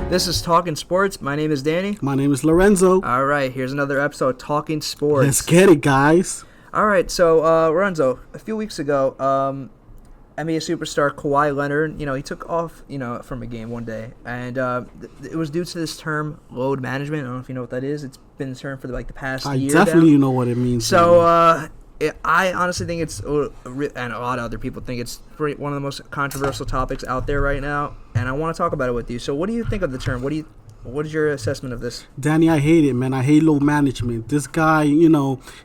This is Talking Sports. My name is Danny. My name is Lorenzo. All right, here's another episode of Talking Sports. Let's get it, guys. All right, so Lorenzo, a few weeks ago, NBA superstar Kawhi Leonard, he took off, from a game one day, and it was due to this term, load management. I don't know if you know what that is. It's been a term for the past year. I definitely know what it means. So I honestly think it's, and a lot of other people think it's one of the most controversial topics out there right now, and I want to talk about it with you. So what do you think of the term? What do you What is your assessment of this? Danny, I hate it, man. I hate load management. This guy,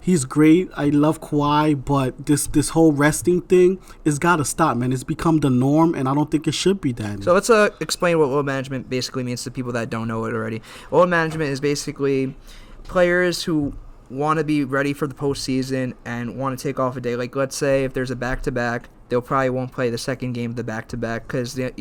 he's great. I love Kawhi, but this whole resting thing is got to stop, man. It's become the norm, and I don't think it should be, Danny. So let's explain what load management basically means to people that don't know it already. Load management is basically players who want to be ready for the postseason and want to take off a day. Like, let's say if there's a back-to-back, they'll probably won't play the second game of the back-to-back because they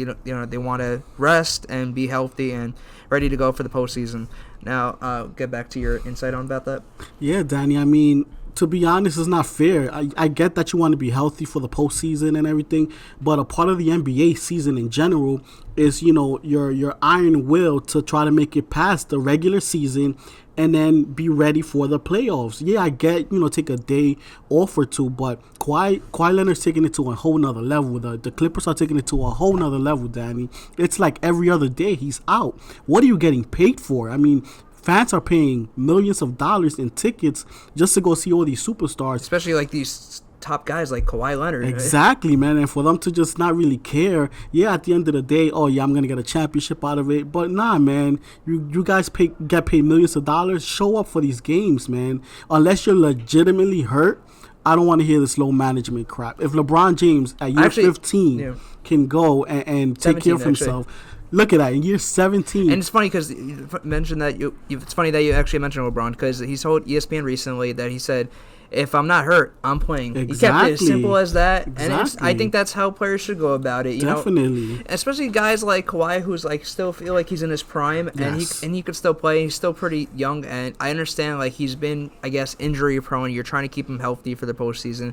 want to rest and be healthy and ready to go for the postseason. Now, get back to your insight on about that. Yeah, Danny. I mean, to be honest, it's not fair. I get that you want to be healthy for the postseason and everything, but a part of the NBA season in general is, your iron will to try to make it past the regular season and then be ready for the playoffs. Yeah, I get, take a day off or two, but Kawhi Leonard's taking it to a whole nother level. The Clippers are taking it to a whole nother level, Danny. It's like every other day he's out. What are you getting paid for? I mean, fans are paying millions of dollars in tickets just to go see all these superstars. Especially like these top guys like Kawhi Leonard. Exactly, man. And for them to just not really care, yeah, at the end of the day, oh yeah, I'm gonna get a championship out of it. But nah, man, you guys get paid millions of dollars. Show up for these games, man. Unless you're legitimately hurt, I don't want to hear this low management crap. If LeBron James at year 15 can go and take care of himself. Look at that, in year 17. And it's funny because you mentioned that it's funny that you actually mentioned LeBron because he told ESPN recently that he said, if I'm not hurt, I'm playing. Exactly. He kept it as simple as that. Exactly. And I think that's how players should go about it. Definitely. Especially guys like Kawhi, who's like still feel like he's in his prime, Yes. and he could still play. He's still pretty young, and I understand like he's been, I guess, injury prone. You're trying to keep him healthy for the postseason.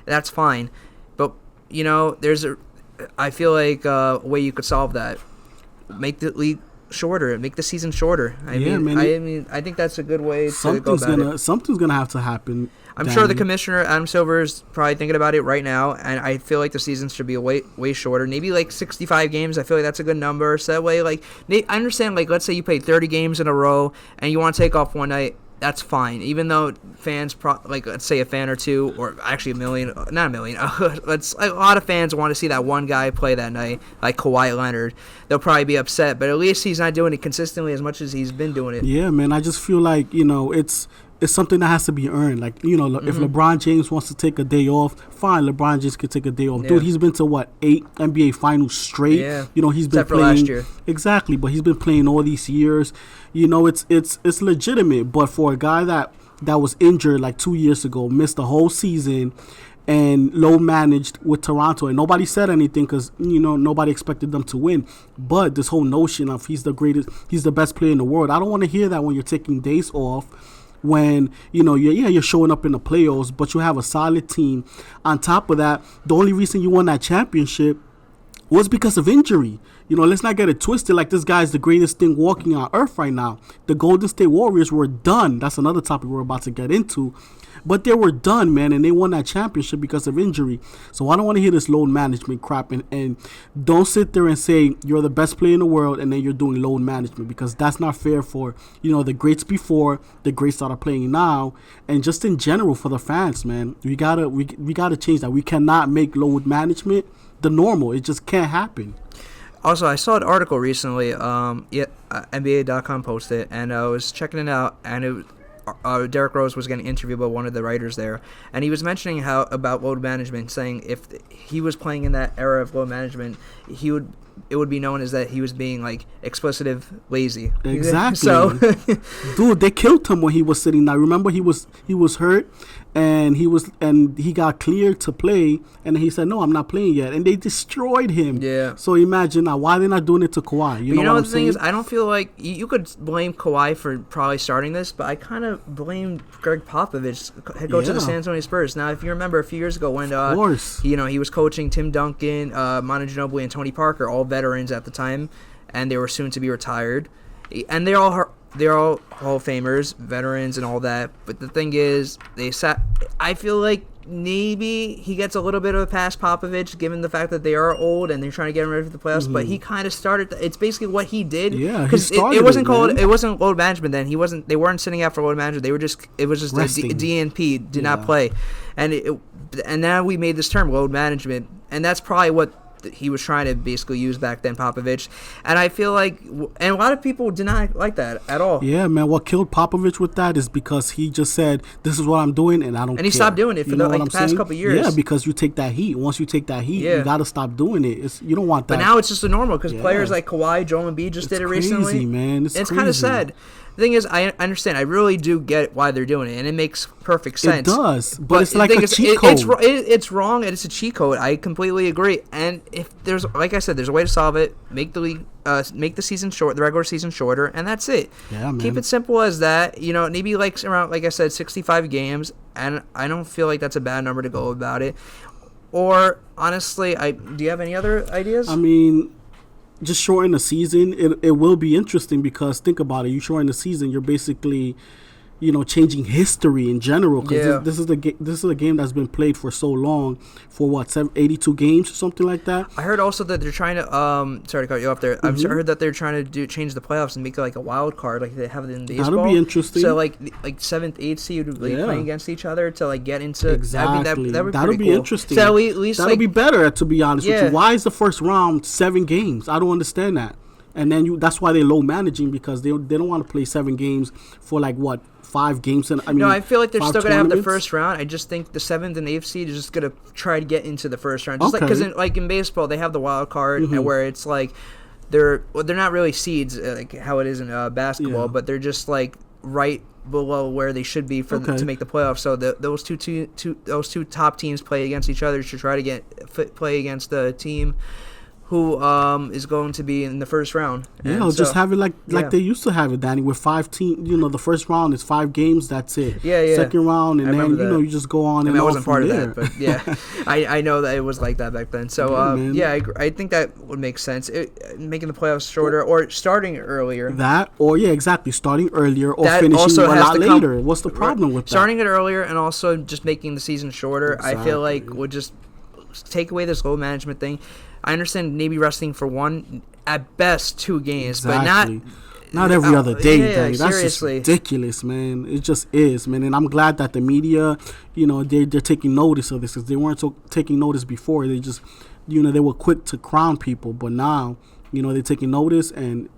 That's fine, but I feel like a way you could solve that. Make the league shorter, make the season shorter. I think that's a good way to go about it. Something's gonna have to happen. I'm sure the commissioner, Adam Silver, is probably thinking about it right now, and I feel like the season should be way shorter. Maybe like 65 games. I feel like that's a good number. So that way, like, I understand, like, let's say you play 30 games in a row and you want to take off one night. That's fine. Even though fans, let's say a fan or two, or actually a million, not a million, a lot of fans want to see that one guy play that night, like Kawhi Leonard. They'll probably be upset, but at least he's not doing it consistently as much as he's been doing it. Yeah, man. I just feel like, it's something that has to be earned. Like, if LeBron James wants to take a day off, fine, LeBron James could take a day off. Yeah. Dude, he's been to 8 NBA finals straight. Yeah. He's been Except for playing last year. Exactly, but he's been playing all these years. It's legitimate, but for a guy that was injured like 2 years ago, missed the whole season and low managed with Toronto, and nobody said anything because nobody expected them to win. But this whole notion of he's the best player in the world, I don't want to hear that when you're taking days off. When you're showing up in the playoffs, but you have a solid team. On top of that, the only reason you won that championship was because of injury. Let's not get it twisted like this guy's the greatest thing walking on earth right now. The Golden State Warriors were done. That's another topic we're about to get into. But they were done, man, and they won that championship because of injury. So I don't want to hear this load management crap. And don't sit there and say you're the best player in the world and then you're doing load management, because that's not fair for, the greats before, the greats that are playing now, and just in general for the fans, man. We gotta change that. We cannot make load management the normal. It just can't happen. Also, I saw an article recently. NBA.com posted, and I was checking it out, and it was. Derrick Rose was getting interviewed by one of the writers there, and he was mentioning about load management, saying if he was playing in that era of load management, it would be known as that he was being like exploitative lazy. Exactly. So, dude, they killed him when he was sitting there. Remember, he was hurt, and he got cleared to play, and he said, "No, I'm not playing yet," and they destroyed him. Yeah. So imagine now, why they're not doing it to Kawhi? You know what the I'm thing is, saying? I don't feel like you could blame Kawhi for probably starting this, but I kind of blame Greg Popovich, head coach of the San Antonio Spurs. Now, if you remember a few years ago when Of course. he was coaching Tim Duncan, Manu Ginobili, and Tony Parker, all veterans at the time, and they were soon to be retired, and they're all Hall of Famers, veterans, and all that. But the thing is, I feel like maybe he gets a little bit of a pass, Popovich, given the fact that they are old and they're trying to get him ready for the playoffs. But he kind of started. It's basically what he did. Yeah, because it wasn't called. It wasn't load management then. They weren't sitting out for load management. They were just. It was just Resting. a DNP did not play, and now we made this term load management, and that's probably what he was trying to basically use back then, Popovich. And I feel like, and a lot of people did not like that at all. Yeah, man. What killed Popovich with that is because he just said, "This is what I'm doing, and I don't." And he stopped doing it for the past couple years. Yeah, because you take that heat. Once you take that heat, you gotta stop doing it. You don't want that. But now it's just a normal because players like Kawhi, Joel Embiid just did it recently. Crazy, man. It's kind of sad. The thing is, I understand. I really do get why they're doing it, and it makes perfect sense. It does, but it's like a cheat code. It's wrong, and it's a cheat code. I completely agree. And if there's, like I said, there's a way to solve it. Make the league, make the season short, the regular season shorter, and that's it. Yeah, man. Keep it simple as that. Maybe like around, like I said, 65 games, and I don't feel like that's a bad number to go about it. Or honestly, do you have any other ideas? I mean, just shorten the season, it will be interesting because think about it. You shorten the season, you're basically, changing history in general. Because this is a game that's been played for so long, for what 82 games or something like that. I heard also that they're trying to sorry to cut you off there. I heard that they're trying to change the playoffs and make it like a wild card, like they have it in baseball. That'll be interesting. So like 7th, 8th seed would be playing against each other to like get into exactly. That'll be cool. interesting. So at least that'll be better, to be honest with you. Why is the first round 7 games? I don't understand that. And then that's why they're low managing, because they don't want to play 7 games for like what 5 games. I feel like they're still going to have the first round. I just think the 7th and 8th seed is just going to try to get into the first round. Just because in baseball, they have the wild card and where it's like they're not really seeds like how it is in basketball, but they're just like right below where they should be to make the playoffs. So those two top teams play against each other to try to play against the team who is going to be in the first round. Yeah, just have it like they used to have it, Danny, with 5 teams. The first round is 5 games. That's it. Yeah. Second round, and then you just go on. I wasn't part of that, but I know that it was like that back then. So I think that would make sense. Making the playoffs shorter or starting earlier. Exactly. Starting earlier or finishing a lot later. What's the problem with that? Starting it earlier and also just making the season shorter. Exactly. I feel like would just take away this load management thing. I understand maybe resting for 1, at best 2 games, but not every other day. Danny. That's seriously just ridiculous, man. It just is, man. And I'm glad that the media, they're taking notice of this, because they weren't taking notice before. They just, they were quick to crown people, but now, they're taking notice, and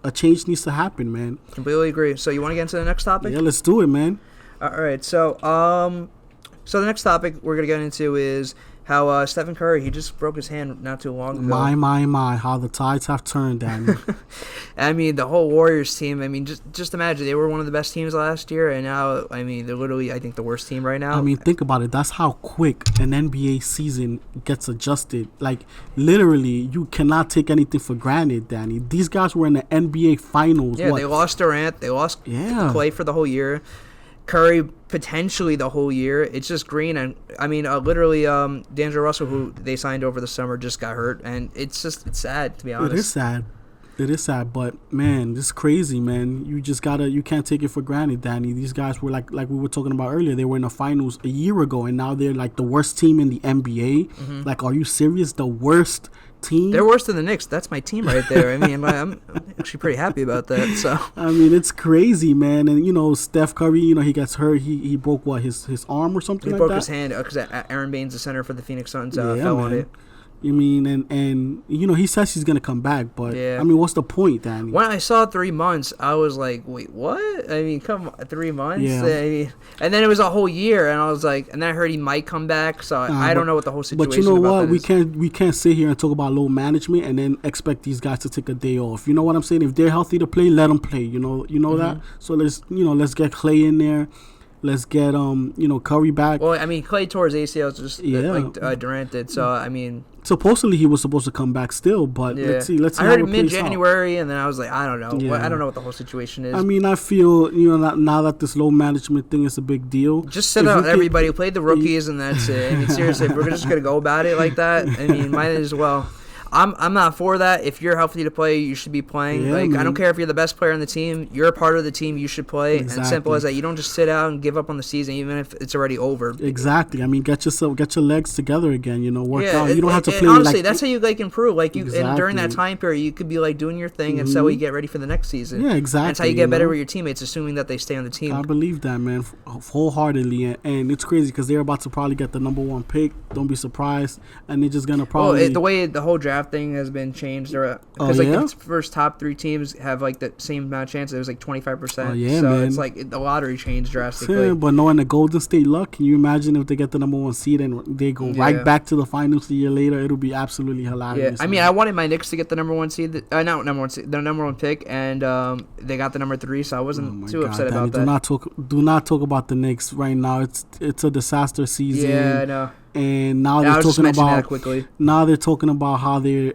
a change needs to happen, man. Completely agree. So you want to get into the next topic? Yeah, let's do it, man. All right. So the next topic we're gonna get into is how Stephen Curry, he just broke his hand not too long ago. My, how the tides have turned, Danny. I mean, the whole Warriors team, I mean, just imagine, they were one of the best teams last year, and now, I mean, they're literally, I think, the worst team right now. I mean, think about it. That's how quick an NBA season gets adjusted. Like, literally, you cannot take anything for granted, Danny. These guys were in the NBA Finals. Yeah, they lost Durant. They lost Clay for the whole year. Curry potentially the whole year. It's just Green, and I mean literally D'Angelo Russell, who they signed over the summer, just got hurt, and it's sad, to be honest. It is sad, but man, this is crazy, man. You can't take it for granted, Danny. These guys were like we were talking about earlier, they were in the finals a year ago, and now they're like the worst team in the NBA. Mm-hmm. Like, are you serious? The worst team? They're worse than the Knicks. That's my team right there. I mean, I'm actually pretty happy about that. So I mean, it's crazy, man. And Steph Curry, he gets hurt. He broke his arm or something. He broke his hand because Aaron Baines, the center for the Phoenix Suns, fell on it. I mean, and he says he's gonna come back, but I mean, what's the point, Danny? When I saw 3 months, I was like, wait, what? I mean, come on, 3 months? Yeah. I mean, and then it was a whole year, and I was like, and then I heard he might come back, so I don't know what the whole situation is. But you know what? We can't sit here and talk about low management and then expect these guys to take a day off. You know what I'm saying? If they're healthy to play, let them play. You know that. So let's get Clay in there. Let's get Curry back. Well, I mean, Clay tore his ACL just like Durant did. So I mean, supposedly he was supposed to come back still, but let's see. I heard mid-January, and then I was like, I don't know. Yeah. I don't know what the whole situation is. I mean, I feel now that this low management thing is a big deal. Just sit out everybody, play the rookies, and that's it. I mean, seriously, if we're just gonna go about it like that, I mean, might as well. I'm not for that. If you're healthy to play, you should be playing. Yeah, I man. don't care if you're the best player on the team. You're a part of the team. You should play. Exactly. And simple as that. You don't just sit out and give up on the season, even if it's already over. Exactly. I mean, get your legs together again. Work out. You don't have to play. Honestly, that's how you improve. And during that Exactly. time period, you could be doing your thing, and so you get ready for the next season. Yeah, exactly. That's how you get better with your teammates, assuming that they stay on the team. I believe that, man, wholeheartedly, and it's crazy because they're about to probably get the number 1 pick. Don't be surprised, and they're just gonna probably. The way the whole draft thing has been changed, because the first top 3 teams have the same amount of chance. It was 25%. Oh, yeah, so man. it's the lottery changed drastically. Yeah, but knowing the Golden State luck, can you imagine if they get the number 1 seed and they go right back to the finals a year later? It'll be absolutely hilarious. Yeah, I mean, I wanted my Knicks to get the number 1 seed. Not number 1 seed, the number 1 pick, and they got the number 3, so I wasn't too upset about that. Do not talk about the Knicks right now. It's a disaster season. Yeah, I know. And now they're talking about how they're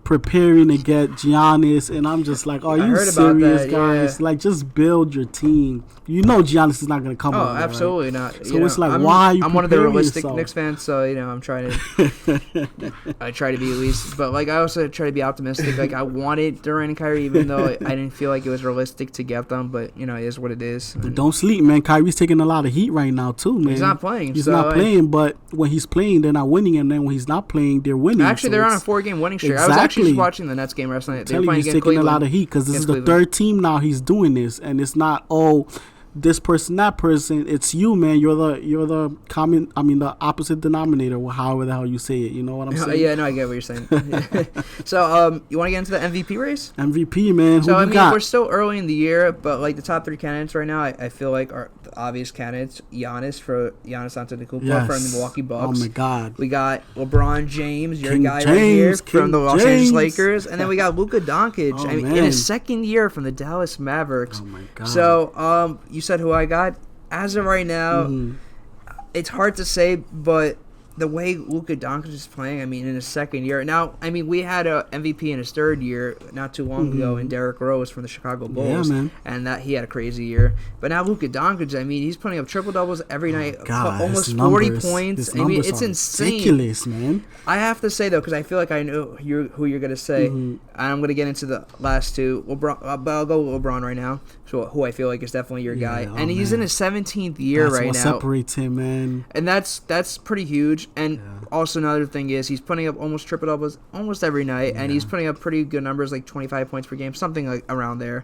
preparing to get Giannis, and I'm just like, are you serious, guys? Yeah. Just build your team. Giannis is not going to come. Oh, over there, absolutely right? not. So it's why are you? I'm one of the realistic yourself? Knicks fans, so I'm trying to. I try to be at least, but I also try to be optimistic. I wanted Durant and Kyrie, even though I didn't feel like it was realistic to get them. But it is what it is. But don't sleep, man. Kyrie's taking a lot of heat right now too, man. He's not playing. He's not playing, but when he's playing, they're not winning, and then when he's not playing, they're winning. Actually, they're on a 4-game winning streak. I was actually just watching the Nets game last night. They're playing he's taking Cleveland. a lot of heat because this is the 3rd team now he's doing this, and it's not this person, that person. It's you, man. You're the opposite denominator, or however the hell you say it. You know what I'm saying? Yeah, no, I get what you're saying. So, you want to get into the MVP race? MVP, man. So, Who you got? we're still early in the year, but the top 3 candidates right now, I feel are the obvious candidates. Giannis Antetokounmpo from the Milwaukee Bucks. Oh my God. We got LeBron James, your King guy James, right here King from the Los James. Angeles Lakers, and then we got Luka Doncic. Oh, in man. his 2nd year from the Dallas Mavericks. Oh my God. So, you said who I got. As of right now, it's hard to say, but the way Luka Doncic is playing, in his 2nd year. Now, we had a MVP in his 3rd year not too long ago in Derrick Rose from the Chicago Bulls. Yeah, man. And that he had a crazy year. But now Luka Doncic, he's putting up triple-doubles every night, God, almost his 40 numbers, points. his numbers It's are insane. ridiculous, man. I have to say, though, because I feel like I know who you're going to say, and I'm going to get into the last 2. LeBron, but I'll go with LeBron right now, so who I feel like is definitely your guy. And he's in his 17th year right now. That's what separates him, man. And that's pretty huge. And also another thing is he's putting up almost triple doubles almost every night, and he's putting up pretty good numbers, 25 points per game, something around there.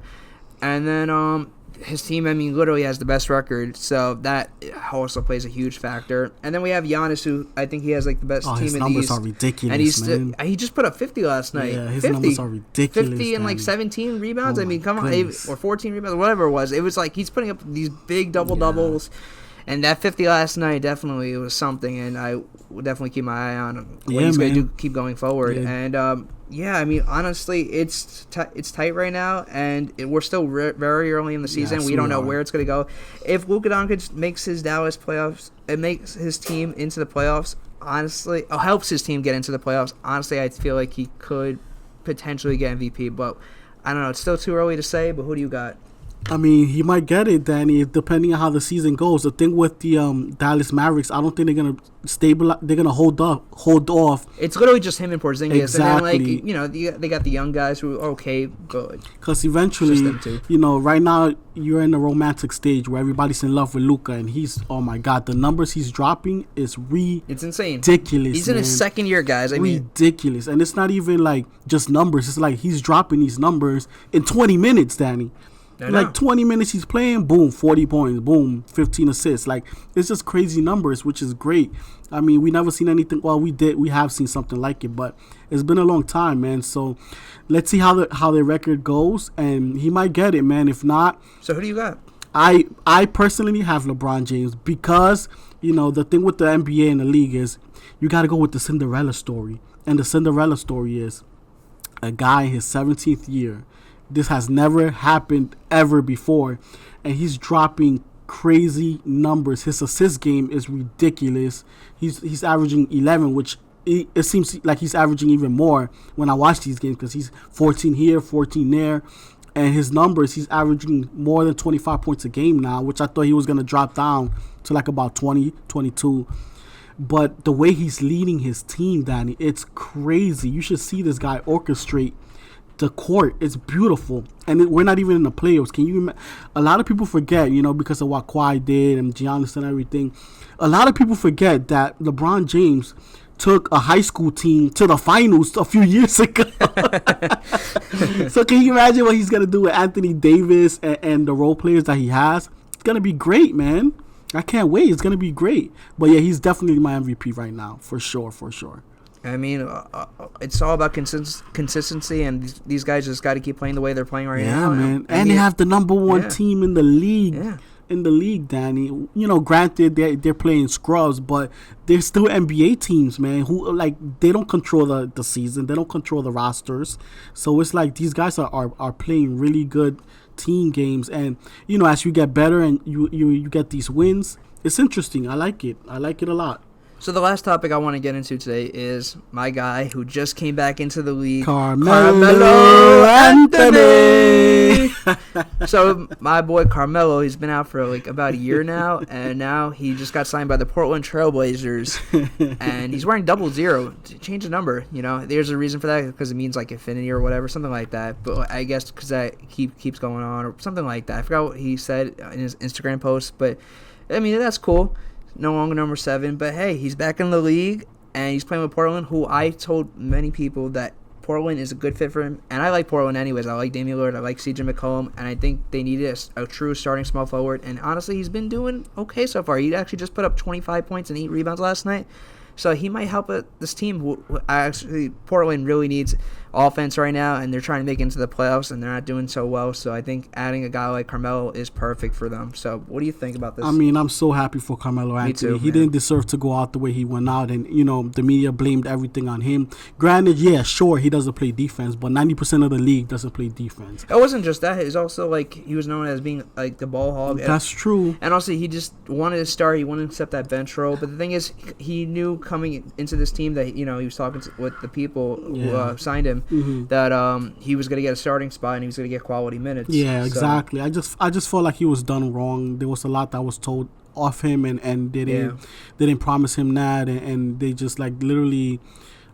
And then his team, literally has the best record, so that also plays a huge factor. And then we have Giannis, who I think he has the best team his in numbers the East. are ridiculous, And man. he just put up 50 last night. Yeah, his 50. numbers are ridiculous. 50 and 17 rebounds. Oh my Come goodness. on, or 14 rebounds, whatever it was. It was he's putting up these big double doubles. And that 50 last night definitely was something, and I will definitely keep my eye on what he's going to do, keep going forward. Yeah. And honestly, it's tight right now, and we're still very early in the season. Yes, we don't we know are. where it's going to go. If Luka Doncic makes his Dallas playoffs, it makes his team into the playoffs. Honestly, helps his team get into the playoffs. Honestly, I feel like he could potentially get MVP, but I don't know. It's still too early to say. But who do you got? He might get it, Danny, depending on how the season goes. The thing with the Dallas Mavericks, I don't think they're gonna stabilize. They're gonna hold off. It's literally just him and Porzingis, Exactly. and then they got the young guys who are okay, good. Because eventually, Just them two. right now you're in the romantic stage where everybody's in love with Luka, and he's, oh my God, the numbers he's dropping is It's insane. ridiculous. He's in his 2nd year, guys. Ridiculous, and it's not even just numbers. It's he's dropping these numbers in 20 minutes, Danny. 20 minutes he's playing, boom, 40 points, boom, 15 assists. It's just crazy numbers, which is great. We never seen anything. Well, we have seen something like it, but it's been a long time, man. So let's see how their record goes, and he might get it, man. If not, So who do you got? I personally have LeBron James because the thing with the NBA and the league is you got to go with the Cinderella story, and the Cinderella story is a guy in his 17th year. This has never happened ever before, and he's dropping crazy numbers. His assist game is ridiculous. He's averaging 11, which it seems like he's averaging even more when I watch these games because he's 14 here, 14 there, and his numbers, he's averaging more than 25 points a game now, which I thought he was going to drop down to about 20, 22. but the way he's leading his team, Danny, it's crazy. You should see this guy orchestrate the court. It's beautiful, and we're not even in the playoffs. Can you? A lot of people forget, because of what Kawhi did and Giannis and everything. A lot of people forget that LeBron James took a high school team to the finals a few years ago. So can you imagine what he's gonna do with Anthony Davis and the role players that he has? It's gonna be great, man. I can't wait. It's gonna be great. But yeah, he's definitely my MVP right now, for sure. I mean, it's all about consistency, and these guys just got to keep playing the way they're playing right now. Yeah, man. And they have the number one team in the league. Yeah. In the league, Danny. Granted, they're playing scrubs, but they're still NBA teams, man, who, they don't control the season. They don't control the rosters. So it's like these guys are playing really good team games. And, as you get better and you get these wins, it's interesting. I like it. I like it a lot. So the last topic I want to get into today is my guy who just came back into the league, Carmelo Anthony. So my boy Carmelo, he's been out for about a year now, and now he just got signed by the Portland Trailblazers, and he's wearing 00 to change the number. There's a reason for that, because it means infinity or whatever, something like that. But I guess because that keeps going on or something like that. I forgot what he said in his Instagram post, but I mean that's cool. No longer number 7, but hey, he's back in the league, and he's playing with Portland, who I told many people that Portland is a good fit for him, and I like Portland anyways. I like Damian Lillard, I like CJ McCollum, and I think they needed a true starting small forward, and honestly, he's been doing okay so far. He actually just put up 25 points and 8 rebounds last night, so he might help this team. Actually, Portland really needs offense right now, and they're trying to make it into the playoffs, and they're not doing so well. So I think adding a guy like Carmelo is perfect for them. So what do you think about this? I mean, I'm so happy for Carmelo Anthony. Me too, he didn't deserve to go out the way he went out, and the media blamed everything on him. Granted, yeah, sure, he doesn't play defense, but 90% of the league doesn't play defense. It wasn't just that. It's also he was known as being the ball hog. That's true. And also, he just wanted to start. He wanted to accept that bench role. But the thing is, he knew coming into this team that he was talking with the people who signed him that he was going to get a starting spot and he was going to get quality minutes. Yeah, exactly. I just felt like he was done wrong. There was a lot that was told off him, and they didn't promise him that, and they just literally,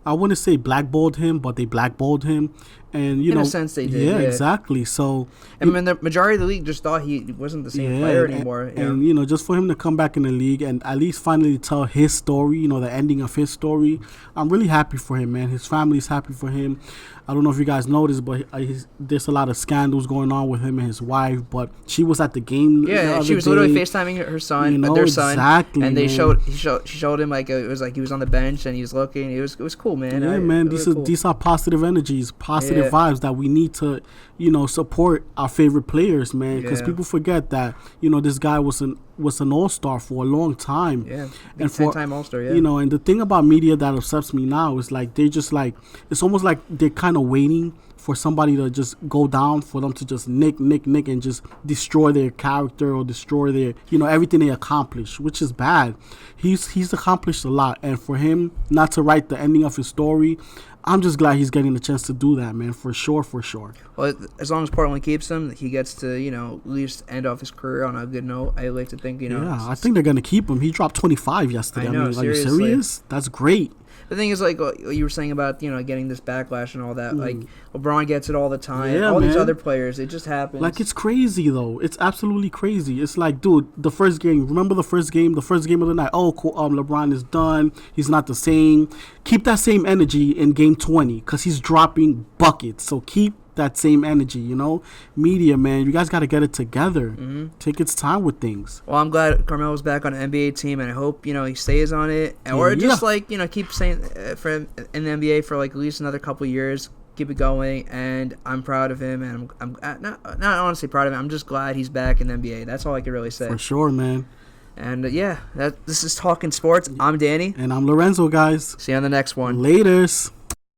I wouldn't say blackballed him, but they blackballed him. And in a sense they did. Yeah, exactly. So I mean, the majority of the league just thought he wasn't the same player anymore. And just for him to come back in the league and at least finally tell his story, the ending of his story, I'm really happy for him, man. His family's happy for him. I don't know if you guys noticed, but there's a lot of scandals going on with him and his wife. But she was at the game. Yeah, she was literally FaceTiming her son, their son, exactly, and she showed him it was he was on the bench and he was looking. It was cool, man. Yeah, man. These are positive energies, positive vibes that we need to support our favorite players, man. Because people forget that this guy was an all-star for a long time. Yeah, and for 10-time all-star. Yeah, and the thing about media that upsets me now is they're just it's almost like they're kind of waiting for somebody to just go down, for them to just nick and just destroy their character or destroy their everything they accomplish, which is bad. He's accomplished a lot, and for him not to write the ending of his story, I'm just glad he's getting the chance to do that, man, for sure. Well, as long as Portland keeps him, he gets to, at least end off his career on a good note. I like to think, Yeah, I think they're going to keep him. He dropped 25 yesterday. I know, are you serious? That's great. The thing is, what you were saying about, getting this backlash and all that, LeBron gets it all the time. Yeah, all these other players, it just happens. It's crazy, though. It's absolutely crazy. It's dude, the first game, remember the first game of the night? Oh, cool, LeBron is done. He's not the same. Keep that same energy in game 20 because he's dropping buckets. So keep that same energy, Media, man, you guys got to get it together. Take its time with things. Well, I'm glad Carmelo's back on an NBA team, and I hope, he stays on it. Or just, keep saying for him in the NBA for, at least another couple years. Keep it going, and I'm proud of him, and I'm not honestly proud of him. I'm just glad he's back in the NBA. That's all I can really say. For sure, man. And, this is Talking Sports. I'm Danny. And I'm Lorenzo, guys. See you on the next one. Laters.